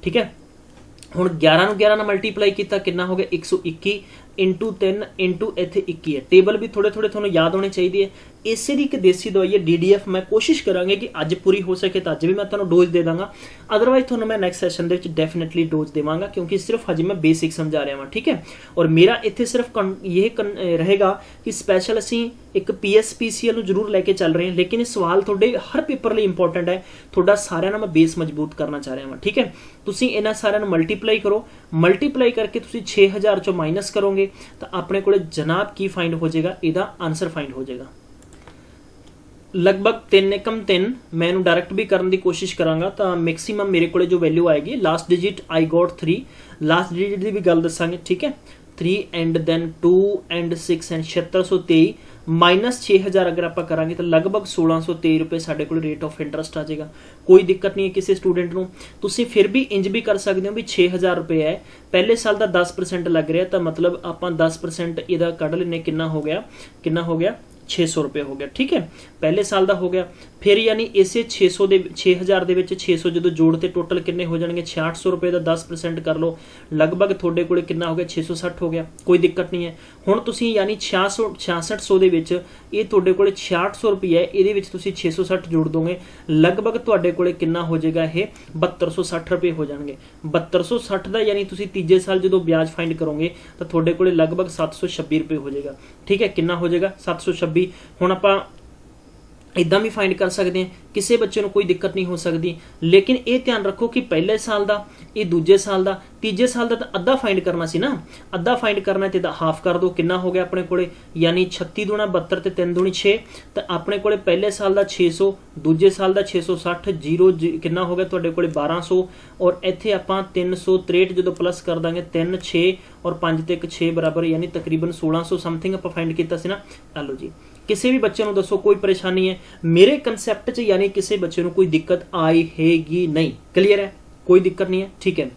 ठीक है। हुण 11 नूं 11 नाल मल्टीप्लाई किया कितना हो गया 121 इंटू 3 इंटू इत्थे 21 है। टेबल भी थोड़े थोड़े तुहानूं याद होने चाहिए। इसे दी एक देसी दवाई है DDF, मैं कोशिश करांगे कि अज पूरी हो सके तो अज भी मैं तुहानूं डोज दे दांगा, अदरवाइज तुहानूं मैं नैक्सट सैशन दे विच डेफिनेटली डोज देवांगा, क्योंकि सिर्फ हजे मैं बेसिक समझा रहा हाँ, ठीक है। और मेरा इत्थे सिर्फ ये रहेगा कि स्पैशल असीं एक PSPCL जरूर लैके चल रहे हैं, लेकिन ये सवाल थोड़े हर पेपर लिए इंपॉर्टेंट है, थोड़ा सारिਆਂ नाल मैं बेस मजबूत करना चाह रहा हाँ, ठीक है। तुसीं इन्हां सारिਆਂ नाल मल्टीप्लाई करो, मल्टीप्लाई करके तुसीं 6000 चों माइनस करोगे तो अपने को जनाब की फाइंड हो जाएगा, इहदा आंसर फाइंड हो जाएगा लगभग 3 एकम 3। मैं इनू डायरैक्ट भी करने की कोशिश करांगा तो मैक्सीमम मेरे को जो वैल्यू आएगी, last digit I got 3, last digit की भी गल दसांगे, ठीक है। 3 and then 2 and 6 and 7623 minus 6000 अगर आप करांगे तो लगभग 1623 रुपये साढ़े को रेट ऑफ इंटरस्ट आ जाएगा। कोई दिक्कत नहीं है किसी स्टूडेंट को। तुसीं फिर भी इंज भी कर सकते हो भी 6000 रुपये है, पहले साल का 10% लग रहा, तो मतलब आप 10% इहदा कढ़ लेने, कितना हो गया 600 रुपये हो गया, ठीक है। पहले साल का हो गया, फिर यानी इसे 600 दे 6000 दे विच 600 जो जोड़ते टोटल किन्ने हो जाएंगे 6600 रुपये का 10% कर लो, लगभग थोड़े कोले कितना हो गया 660 हो गया। कोई दिक्कत नहीं है। हुण तुसीं यानी 6600 दे विच ये थोड़े कोले 6600 रुपये है, इहदे विच तुसीं 660 जोड़ दोगे, लगभग थोड़े कोले कितना हो जाएगा, ये 7260 रुपये हो जाएंगे। 7260 का यानी तुसीं तीजे साल जो ब्याज फाइंड करोगे तो थोड़े कोले लगभग 726 रुपये हो जाएगा, ठीक है। कितना हो जाएगा 726। हुण आपां इदां भी फाइंड कर सकते हैं, किसी बच्चे को कोई दिक्कत नहीं हो सकती, लेकिन ये ध्यान रखो कि पहले साल का, ये दूजे साल का, तीजे साल का तो अद्धा फाइंड करना सी ना, अद्धा फाइंड करना तो हाफ कर दो, कितना हो गया अपने कोले, यानी 36 दूना 72 ते 3 दूनी 6, तो अपने कोले पहले साल का 600, दूजे साल का 660, जीरो कितना हो गया तुहाडे कोले 1200, और इत्थे आपां 363 जो प्लस कर देंगे 3 6 और 5 ते 6 बराबर, यानी तकरीबन 1600 समथिंग आप फाइंड किया सी ना। लो जी, किसी भी बच्चे को दसो कोई परेशानी है मेरे कंसैप्ट च, यानी किसी बच्चे को कोई दिक्कत आई हैगी नहीं। क्लीयर है, कोई दिक्कत नहीं है, ठीक है।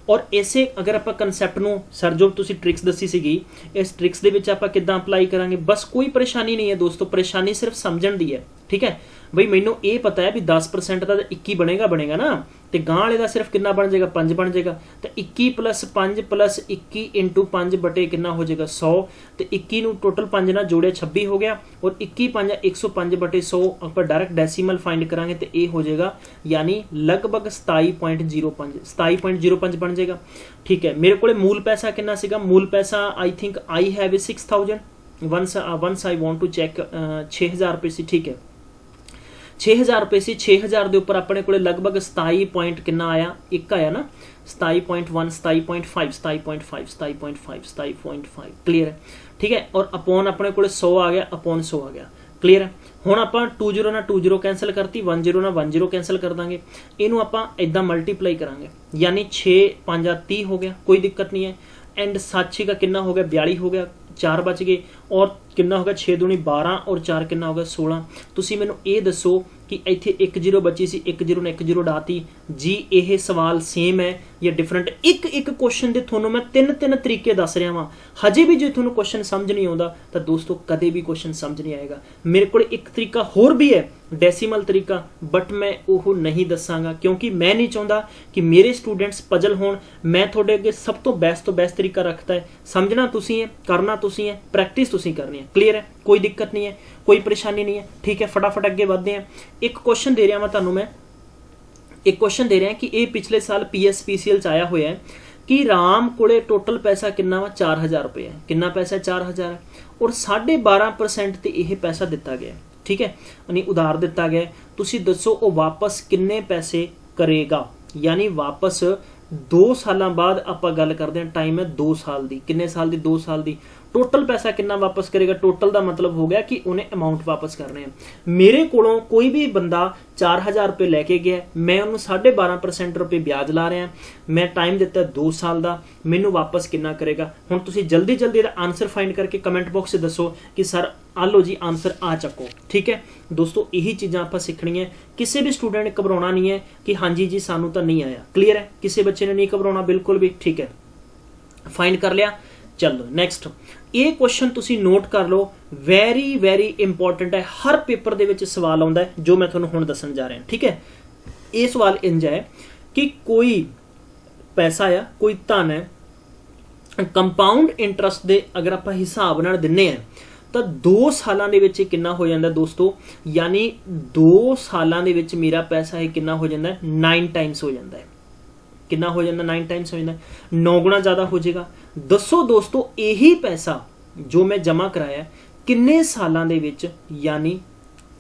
और ऐसे अगर आप कंसैप्ट नूं सर जो तुसीं ट्रिक्स दसी सीगी, इस ट्रिक्स दे विच आपां किद्दां अप्लाई करांगे, बस कोई परेशानी नहीं है दोस्तों, परेशानी सिर्फ समझण दी है, ठीक है। बई मैनूं ये पता है भी 10% का 21 बनेगा ना, तो गां वाले का सिर्फ कितना बन जाएगा 5 बन जाएगा, तो 21 + 5 + 21 × 5 बटे कितना हो जाएगा 100, तो 21 नूं टोटल 5 ना जोड़े 26 हो गया, और 21 5 105 बटे 100 आप डायरैक्ट डेसीमल फाइंड करांगे तो ये हो जाएगा, यानी लगभग 27.05 बन जाएगा, ठीक है। मेरे को मूल पैसा कितना सीगा, मूल पैसा I think I have 6000 once I want to check 6000 रुपये सी, ठीक है। 6000 रुपये से 6000 के उपर अपने को लगभग 27 पॉइंट कितना आया, एक आया ना, 27.1 27.5 27.5 क्लीयर है, ठीक है। और अपॉन अपने को 100 आ गया, अपॉन 100 आ गया, क्लीयर है। हुण आपां 20 ना 20 कैंसल करती, 10 ना 10 कैंसल कर देंगे, इनू आपां इदां मल्टीप्लाई करांगे, यानी 6 5 30 हो गया, कोई दिक्कत नहीं है। एंड 7 का कितना हो गया 42 हो गया, 4 बच गए, और कितना हो गया 6 दूनी 12 और 4 कितना हो गया 16। तुसीं मैनूं ये दसो कि इत्थे 1 0 बची सी, 1 0 ने 1 0 डाती जी, यह सवाल सेम है या डिफरेंट। एक क्वेश्चन के थोनों मैं 3 तरीके दस रहा वा, हजे भी जो तुहानूं क्वेश्चन समझ नहीं आता तो दोस्तों कदे भी क्वेश्चन समझ नहीं आएगा। मेरे को एक तरीका होर भी है डेसीमल तरीका, बट मैं वो नहीं दसांगा क्योंकि मैं नहीं चाहता कि मेरे स्टूडेंट्स पजल होण। मैं थोड़े अगे सब तो बेस्ट तरीका रखता है। समझना तुसी है, करना तुसी है, प्रैक्टिस तुसी करनी है। क्लीयर है, कोई दिक्कत नहीं है, कोई परेशानी नहीं है। ठीक है, फटाफट अगे बढ़ते हैं। एक क्वेश्चन दे रहा मैं तुहानूं, मैं एक क्वेश्चन दे रहा कि ये पिछले साल PSPCL च आया हुआ है कि राम कोले टोटल पैसा कितना वा 4000 रुपये है। कितना पैसा है? 4000 है और 12.5% ते यह पैसा दिता गया। ठीक है, यानी उधार दिता गया। तुसी दसो वो वापस किन्ने पैसे करेगा, यानी वापस 2 साल बाद आप गल करते हैं, टाइम है 2 साल की। किन्ने साल की? 2 साल की। टोटल पैसा कितना वापस करेगा? टोटल का मतलब हो गया कि उन्हें अमाउंट वापस करने हैं। मेरे कोलों कोई भी बंदा 4000 रुपये लैके गया, मैं उन्होंने 12.5% रुपये ब्याज ला रहा, मैं टाइम दिता 2 साल का, मैनू वापस कितना करेगा? हुण तुसीं जल्दी जल्दी आंसर फाइंड करके कमेंट बॉक्स से दसो कि सर आ लो जी आंसर आ चको। ठीक है दोस्तों, यही चीज़ां आपां सीखनी है। किसी भी स्टूडेंट ने घबराउणा नहीं है कि हाँ जी सानू तो नहीं आया। क्लीयर है, किसी बच्चे ने नहीं घबराउणा बिल्कुल भी। ठीक है, फाइंड कर लिया। चलो नेक्स्ट, ये क्वेश्चन तुसी नोट कर लो, वेरी इंपॉर्टेंट है। हर पेपर दे विच सवाल आउंदा है जो मैं तुहानूं हुण दस्सण जा रहा। ठीक है, ये सवाल इंज है कि कोई पैसा आ, कोई धन है, कंपाउंड इंटरस्ट दे अगर आप हिसाब नाल दिन्ने हैं तो 2 सालां दे विच कितना हो जाता दोस्तों, यानी 2 सालां दे विच मेरा पैसा है कितना हो जाता है? 9 टाइम्स हो जाता है। कितना हो जाता? 9 टाइम्स हो जाता है, 9 गुना ज़्यादा हो जाएगा। दसो दोस्तों, यही पैसा जो मैं जमा कराया किन्ने सालां दे विच, यानी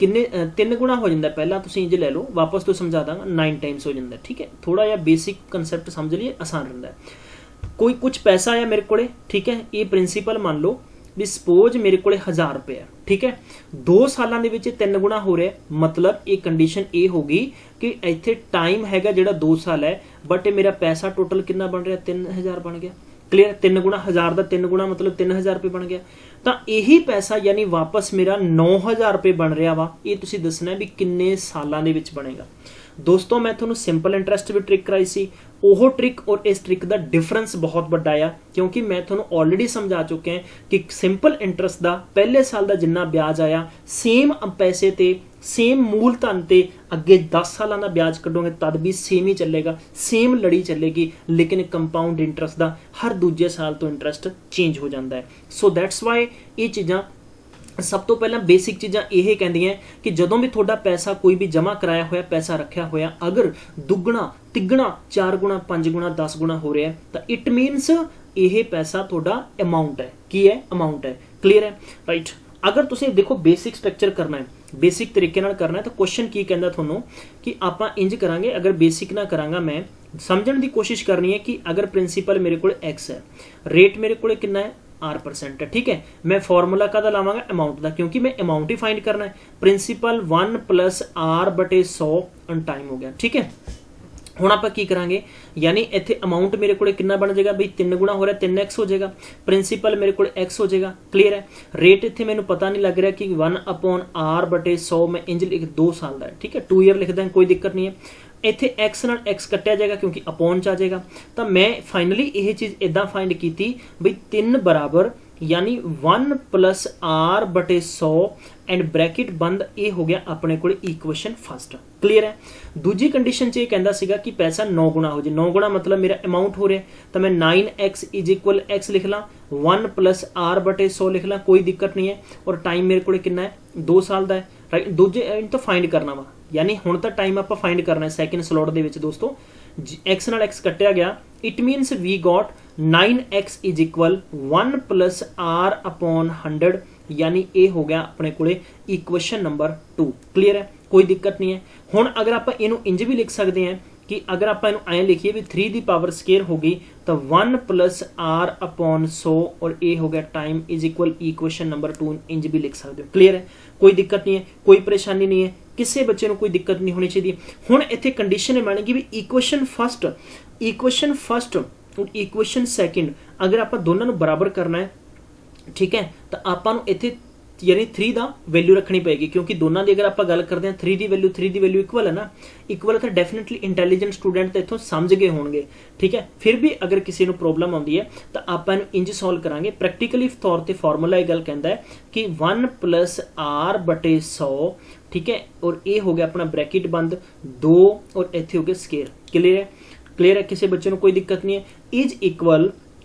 किन्ने 3 गुना हो जाता है। पहला तुसीं इंज लै लो, वापस तो समझा दांगा, 9 टाइम्स हो जाता है। ठीक है, थोड़ा जिहा बेसिक कंसैप्ट समझ लिए, आसान रहता है। कोई कुछ पैसा आया मेरे को, ठीक है, ये प्रिंसीपल मान लो भी सपोज मेरे को 1000 रुपये है। ठीक है, 2 सालों के 3 गुना हो रहा है, मतलब ये कंडीशन ये होगी कि इत्थे टाइम हैगा जिहड़ा 2 साल है, बट मेरा पैसा टोटल कितना बन रहा? 3000 बन गया। क्लीयर, 3 गुना 1000 का 3 गुना मतलब 3000 रुपये बन गया। तो यही पैसा यानी वापस मेरा 9000 रुपये बन रहा वा। ये तुसीं दसना भी किन्ने सालों के विच बनेगा। दोस्तों मैं तुहानूं सिंपल इंटरस्ट भी ट्रिक कराई सी, ओह ट्रिक और इस ट्रिक का डिफरेंस बहुत बड़ा आ, क्योंकि मैं तुहानूं ऑलरेडी समझा चुके हैं कि सिंपल इंटरस्ट का पहले साल का जिन्ना ब्याज आया, सेम पैसे ते सेम मूल धन ते अगे 10 सालों का ब्याज कढोगे तद भी सेम ही चलेगा, सेम लड़ी चलेगी। लेकिन कंपाउंड इंटरस्ट का हर दूजे साल तो इंटरस्ट चेंज हो जाता है। सो दैट्स वाई ये चीज़ां सब तो पहला बेसिक चीज़ां यह कहंदियां कि जदों भी थोड़ा पैसा कोई भी जमा कराया होया, पैसा रखा होया, अगर दुगना तिगना 4 गुना 5 गुना 10 गुना हो रहा है तो इट मीनस यह पैसा थोड़ा अमाउंट है। की है? अमाउंट है। क्लीयर है, राइट। अगर तुसीं देखो बेसिक स्ट्रक्चर करना है, बेसिक तरीके नाल करना है, तो क्वेश्चन की कहंदा तुहानूं कि आपां इंज करांगे। अगर बेसिक ना करांगा, मैं समझण दी कोशिश करनी है कि अगर प्रिंसीपल मेरे को X है, रेट मेरे को कितना है? R% है। ठीक है, मैं फॉर्मूला का लावांगा? अमाउंट का, क्योंकि मैं अमाउंट ही फाइंड करना है। प्रिंसीपल 1 + R/100 ऑन टाइम हो गया। ठीक है, हुण आपां की करांगे, यानी इत्थे अमाउंट मेरे को कितना बन जाएगा बई 3 गुना हो रहा है 3x हो जाएगा, प्रिंसीपल मेरे को x हो जाएगा। क्लीयर है, रेट इत्थे मैनूं पता नहीं लग रहा कि 1/R/100 मैं इंज लिख 2 साल का है। ठीक है, 2 ईयर लिख दें, कोई दिक्कत नहीं है। इत्थे x नाल x कट्टिया जाएगा क्योंकि अपॉन च आ जाएगा। तो मैं फाइनली यह चीज़ इदां फाइंड की बई 3 बराबर यानी 1 + R/100 एंड ब्रैकेट बंद, ये हो गया अपने को इक्वेशन फर्स्ट। क्लीयर है। दूजी कंडीशन च कहता सीगा कि पैसा 9 गुना हो जाए। 9 गुना मतलब मेरा अमाउंट हो रहा है, तो मैं 9x = x लिख ला, 1 + R/100 लिख ला, कोई दिक्कत नहीं है। और टाइम मेरे को कितना है? 2 साल का है। राइट, दूजे इन तो फाइंड करना वा, यानी हुण तो टाइम आप फाइंड करना है सैकेंड स्लॉट दे विच। दोस्तों x नाल x कट्टिया गया, it मीनस we got 9x = 1 + R/100, यानी ये हो गया अपने को इक्वेशन नंबर 2। क्लीयर है, कोई दिक्कत नहीं है। हुण अगर आप इनू इंज भी लिख सकते हैं कि अगर आप इनू ऐ लिखिए भी 3 की पावर स्केयर होगी तो 1 + R/100 और ये हो गया टाइम = इक्वेशन नंबर 2, इंज भी लिख सकते हो। क्लीयर है, कोई दिक्कत नहीं है, कोई परेशानी नहीं है, किसी बच्चे को कोई दिक्कत नहीं होनी चाहिए। हुण इत्थे कंडीशन बन गई भी इक्वेशन फर्स्ट और इक्वेशन सैकेंड अगर आप दोनों बराबर करना है, ठीक है, तो आपां नूं इत्थे यानी 3 ਦਾ ਵੈਲਿਊ ਰੱਖਣੀ ਪਏਗੀ ਕਿਉਂਕਿ ਦੋਨਾਂ ਦੀ ਅਗਰ ਆਪਾਂ ਗੱਲ ਕਰਦੇ ਹਾਂ 3 ਦੀ ਵੈਲਿਊ ਇਕੁਅਲ ਹੈ ਨਾ, ਇਕੁਅਲ ਤਾਂ ਡੈਫੀਨਿਟਲੀ ਇੰਟੈਲੀਜੈਂਟ ਸਟੂਡੈਂਟ ਤਾਂ ਇੱਥੋਂ ਸਮਝ ਗਏ ਹੋਣਗੇ। ਠੀਕ ਹੈ, ਫਿਰ ਵੀ ਅਗਰ ਕਿਸੇ ਨੂੰ ਪ੍ਰੋਬਲਮ ਆਉਂਦੀ ਹੈ ਤਾਂ ਆਪਾਂ ਇਹਨੂੰ ਇੰਜ ਸੋਲਵ ਕਰਾਂਗੇ। ਪ੍ਰੈਕਟੀਕਲੀ ਤੌਰ ਤੇ ਫਾਰਮੂਲਾ ਇਹ ਗੱਲ ਕਹਿੰਦਾ ਹੈ ਕਿ 1 + r/100, ठीक है, और ये हो गया अपना ब्रैकेट बंद 2 और इत्थे हो गया स्केयर। क्लियर है, किसी बच्चे को कोई दिक्कत नहीं है।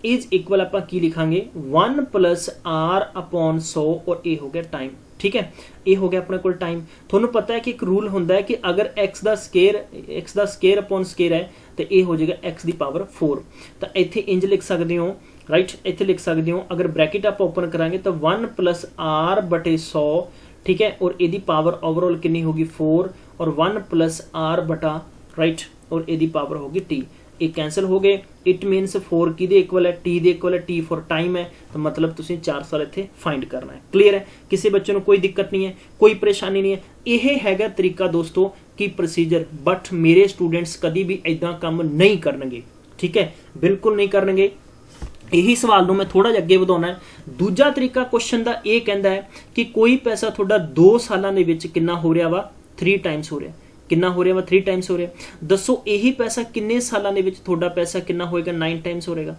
इज इक्वल आप की लिखांगे 1 + r/100 और ये हो गया टाइम। ठीक है, ये हो गया अपने को टाइम। थोनों पता है कि एक रूल होंदा है कि अगर x का स्केयर अपॉन स्केयर है तो ये हो जाएगा x की पावर 4। तो इत्थे इंज लिख सकते हो, राइट, इत्थे लिख सकते हो। अगर ब्रैकेट आप ओपन करांगे तो 1 + r/100, ठीक है, और यदी पावर ओवरऑल कितनी होगी 4 और 1 + r/, राइट, और यदी पावर होगी t। ये कैंसल हो गए। इट मीनस 4 की इक्वल है t दे इक्वल है, t फॉर टाइम है, तो मतलब तुसीं 4 साल इत्थे फाइंड करना है। क्लीयर है, किसी बच्चे को कोई दिक्कत नहीं है, कोई परेशानी नहीं है। यह हैगा तरीका दोस्तों की प्रोसीजर, बट मेरे स्टूडेंट्स कभी भी इदां काम नहीं करनगे। ठीक है, बिल्कुल नहीं करनगे। यही सवाल ਨੂੰ मैं थोड़ा जिहा अगे ਵਧਾਉਣਾ है। दूजा तरीका क्वेश्चन का यह कहता है कि कोई पैसा थोड़ा 2 सालों के विच कितना हो रहा वा 3 टाइम्स हो रहा, कितना हो रहा वा 3 टाइम्स हो रहा। दसो यही पैसा किन्ने सालों के विच थोड़ा पैसा कितना होएगा 9 टाइम्स हो रहेगा।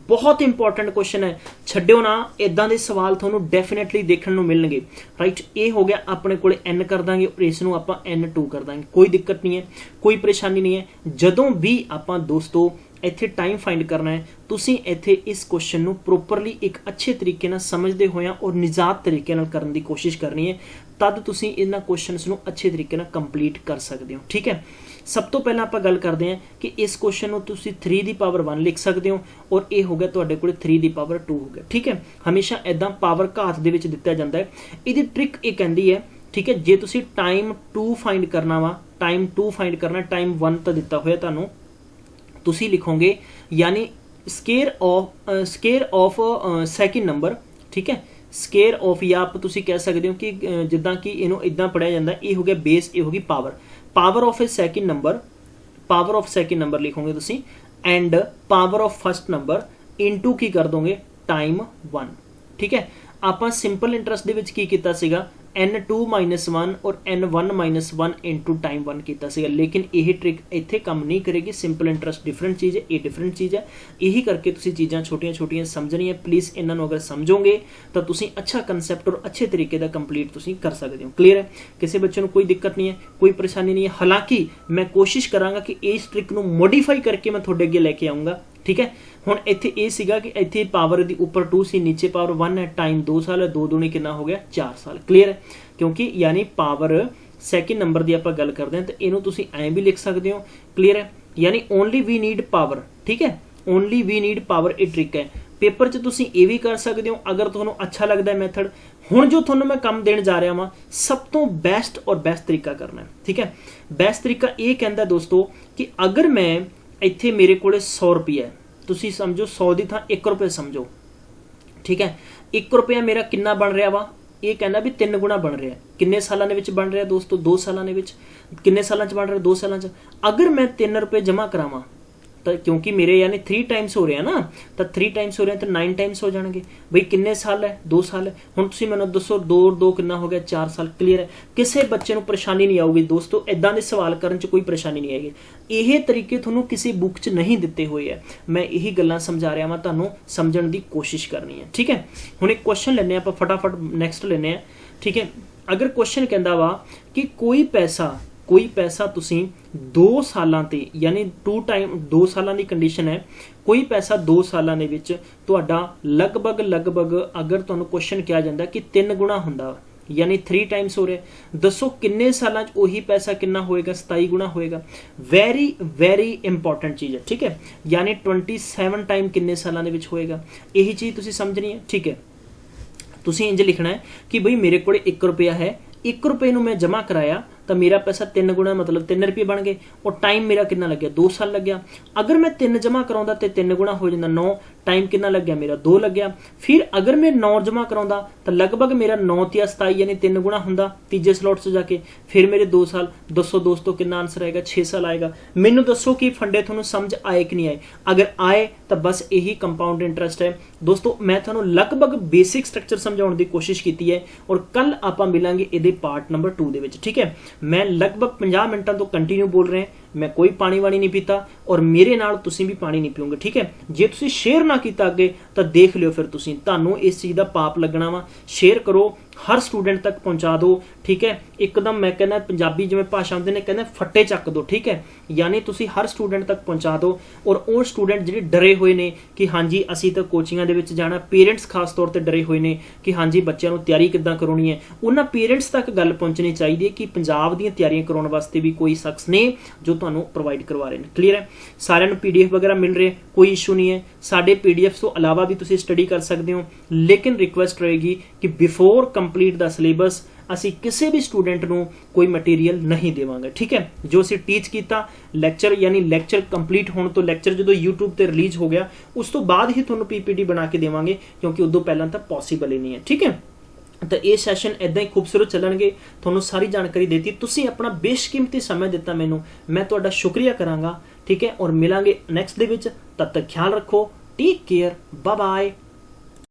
बहुत इंपॉर्टेंट क्वेश्चन है, छड्डियो ना, इदां दे सवाल तुहानूं डेफिनेटली देखने को मिलणगे। राइट, ये हो गया अपने को n कर देंगे और इसनूं आपां n2 कर देंगे। कोई दिक्कत नहीं है, कोई परेशानी नहीं है। जदों भी आपां दोस्तों इत्थे टाइम फाइंड करना है, तुसीं इत्थे इस क्वेश्चन नूं प्रोपरली एक अच्छे तरीके नाल समझदे होया और निजात तरीके नाल करन दी कोशिश करनी है, तद तुसीं इन्हां क्वेश्चनस नूं अच्छे तरीके नाल कंप्लीट कर सकदे हो। ठीक है, सब तो पहला आपां गल करदे हैं कि इस क्वेश्चन नूं तुसीं 3 की पावर 1 लिख सकदे हो और ये हो गया तुहाडे कोल 3 की पावर 2 हो गया। ठीक है, हमेशा इदां पावर घात दे विच दित्ता जांदा है। इहदी ट्रिक ये कहंदी है, ठीक है, जे तुसीं टाइम 2 फाइंड करना वा, टाइम 2 फाइंड करना, टाइम 1 तो दिता होया तुहानूं, तुसी लिखोगे यानी स्केयर ऑफ सैकेंड नंबर। ठीक है, स्केयर ऑफ, या आप तुसी कह सकते हो कि जिद्दां कि इहनूं इदां पढ़िया जांदा, ये हो गया बेस, ये होगी power of A second number, power of second number लिखोगे तुसी, and power of first number into की कर दोगे टाइम 1। ठीक है, आपां सिंपल इंटरेस्ट दे विच की कीता सीगा n2 - 1 और n1 - 1 इंटू टाइम 1 कीता सीगा, लेकिन यही ट्रिक इत्थे काम नहीं करेगी। सिंपल इंटरेस्ट डिफरेंट चीज़ है, ये डिफरेंट चीज़ है। यही करके तुसी चीज़ां छोटियां छोटियां समझनियां। प्लीज़ इन्हां नूं अगर समझोगे तो तुसी अच्छा कंसैप्ट और अच्छे तरीके का कंप्लीट तुसी कर सकते हो। क्लीयर है, किसी बच्चे को कोई दिक्कत नहीं है, कोई परेशानी नहीं है। हालांकि मैं कोशिश करांगा कि इस ट्रिक नूं मॉडिफाई करके मैं तुहाडे अगे लैके आऊँगा। ठीक है, हुण इत्थे ये सीगा कि इत्थे पावर दी ऊपर 2 सी, नीचे पावर 1 है, टाइम 2 साल है, 2 दूनी कितना हो गया 4 साल। क्लीयर है, क्योंकि यानी पावर सैकेंड नंबर की आपां गल करते हैं तो इनू तुसीं ऐं भी लिख सकते हो। क्लीयर है, यानी ओनली वी नीड पावर। ठीक है, ओनली वी नीड पावर, ये ट्रिक है। पेपर च तुसीं ये भी कर सकते हो अगर तुहानूं अच्छा लगता है मैथड। हुण जो तुहानूं मैं काम देण जा रहा वां, सब तो बेस्ट और बेस्ट तरीका करना है। ठीक है, बेस्ट तरीका ये कहता दोस्तों कि अगर मैं इत्थे मेरे कोले 100 रुपया है, तुसीं समझो 100 की थां 1 रुपया समझो। ठीक है, 1 रुपया मेरा कितना बन रहा वा, ये कहना भी 3 गुणा बन रहा है। किन्ने सालां दे विच बन रहा दोस्तों 2 सालां दे विच। किन्ने सालां च बन रहा 2 सालां च। अगर मैं 3 रुपये जमा करावां तो क्योंकि मेरे यानी 3 टाइम्स हो रहे हैं ना, तो 3 टाइम्स हो रहे हैं तो 9 टाइम्स हो जाएंगे। बई किन्ने साल है 2 साल है। हुण तुसीं मैनूं दसो 2 और 2 कितना हो गया 4 साल। क्लीयर है, किसी बच्चे को परेशानी नहीं आऊगी दोस्तों, इदां दे सवाल करन च कोई परेशानी नहीं आएगी। यह तरीके तुहानूं किसी बुक च नहीं दिते हुए है, मैं यही गल्लां समझा रहा वां, तुहानूं समझण दी कोशिश करनी है। ठीक है, हुण एक क्वेश्चन लैने आपां फटाफट नैक्सट लैने आ। ठीक है, अगर क्वेश्चन कहता वा कि कोई पैसा तुसीं 2 सालां ते, यानी 2 सालां की कंडीशन है, कोई पैसा 2 सालां दे विच तुहाडा लगभग अगर तुहानूं क्वेश्चन किया जाता कि 3 गुणा हुंदा, यानी 3 टाइम्स हो रहे, दसो किन्ने सालां च उही पैसा कितना होएगा 27 गुणा होएगा। वेरी वेरी इंपॉर्टेंट चीज़ है। ठीक है, यानी 27 टाइम किन्ने सालां दे विच होएगा, यही चीज़ तुसीं समझनी है। ठीक है, तुसीं इंज लिखना है कि बई मेरे को 1 रुपया है, 1 रुपये नूं मैं जमा कराया ਤਾਂ ਮੇਰਾ ਪੈਸਾ 3 ਗੁਣਾ मतलब 3 रुपये बन गए और टाइम मेरा कितना लग गया 2 साल लग गया। अगर मैं 3 जमा कराਉਂਦਾ तो 3 गुणा हो जाता 9, टाइम कितना लग गया मेरा 2 लग गया। फिर अगर मैं 9 जमा कराਉਂਦਾ तो लगभग मेरा 9 ਤੇ 27 यानी 3 गुणा ਹੁੰਦਾ तीजे स्लॉट से जाके, फिर मेरे 2 साल। दसो दोस्तों कितना आंसर आएगा 6 साल आएगा। मैनू दसो कि फंडे ਤੁਹਾਨੂੰ समझ आए कि नहीं आए। अगर आए तो बस यही कंपाउंड इंटरस्ट है दोस्तों। मैं ਤੁਹਾਨੂੰ लगभग बेसिक स्ट्रक्चर समझाने की कोशिश की है और कल आप मिलांगे ये पार्ट नंबर 2 ਦੇ ਵਿੱਚ, ठीक है। मैं लगभग 50 मिनटों तो कंटिन्यू बोल रहे हैं, मैं कोई पानी वानी नहीं पीता और मेरे नाल तुसीं भी पानी नहीं पीओगे, ठीक है। जे तुसीं शेयर ना कीता अगे तो देख लियो फिर तुसीं, तुहानूं इस चीज़ का पाप लगना वा। शेयर करो, हर स्टूडेंट तक पहुँचा दो, ठीक है। एकदम मैं कहना पंजाबी जिवें भाषा आउंदे ने कहंदे फट्टे चक दो, ठीक है। यानी तुसीं हर स्टूडेंट तक पहुँचा दो और वो स्टूडेंट जिहड़े डरे हुए ने कि हाँ जी असीं तां कोचिंगां दे विच जाना, पेरेंट्स खास तौर पर डरे हुए ने कि हाँ जी बच्चों नूं तैयारी किद्दां कराउणी है, उन्हां पेरेंट्स तक गल पहुँचनी चाहिए कि पंजाब दीयां तैयारियां कराउण वास्ते भी कोई शख्स ने जो तुहानूं प्रोवाइड करवा रहे हैं। क्लीयर है, सारिਆਂ ਨੂੰ PDF वगैरह मिल रहे, कोई इशू नहीं है। साडे PDF तो अलावा भी तुसीं स्टडी कर सकते हो, लेकिन रिक्वेस्ट रहेगी कि बिफोर कंप्लीट द सिलेबस ਅਸੀਂ ਕਿਸੇ ਵੀ ਸਟੂਡੈਂਟ ਨੂੰ ਕੋਈ ਮਟੀਰੀਅਲ ਨਹੀਂ ਦੇਵਾਂਗੇ, ਠੀਕ ਹੈ। ਜੋ ਅਸੀਂ ਟੀਚ ਕੀਤਾ ਲੈਕਚਰ ਯਾਨੀ ਲੈਕਚਰ ਕੰਪਲੀਟ ਹੋਣ ਤੋਂ, ਲੈਕਚਰ ਜਦੋਂ YouTube ਤੇ ਰਿਲੀਜ਼ ਹੋ ਗਿਆ ਉਸ ਤੋਂ ਬਾਅਦ ਹੀ ਤੁਹਾਨੂੰ PPT ਬਣਾ ਕੇ ਦੇਵਾਂਗੇ, ਕਿਉਂਕਿ ਉਦੋਂ ਪਹਿਲਾਂ ਤਾਂ ਪੋਸੀਬਲ ਹੀ ਨਹੀਂ ਹੈ, ਠੀਕ ਹੈ। तो ये सैशन इदा ही खूबसूरत चलणगे। तुहानूं सारी जानकारी देती, तुसीं अपना बेशकीमती समय दिता मैनूं, मैं तुहाडा शुक्रिया करांगा, ठीक है। और मिलांगे नैक्सट दे विच, तद तक ख्याल रखो, टेक केयर, बाय बाय।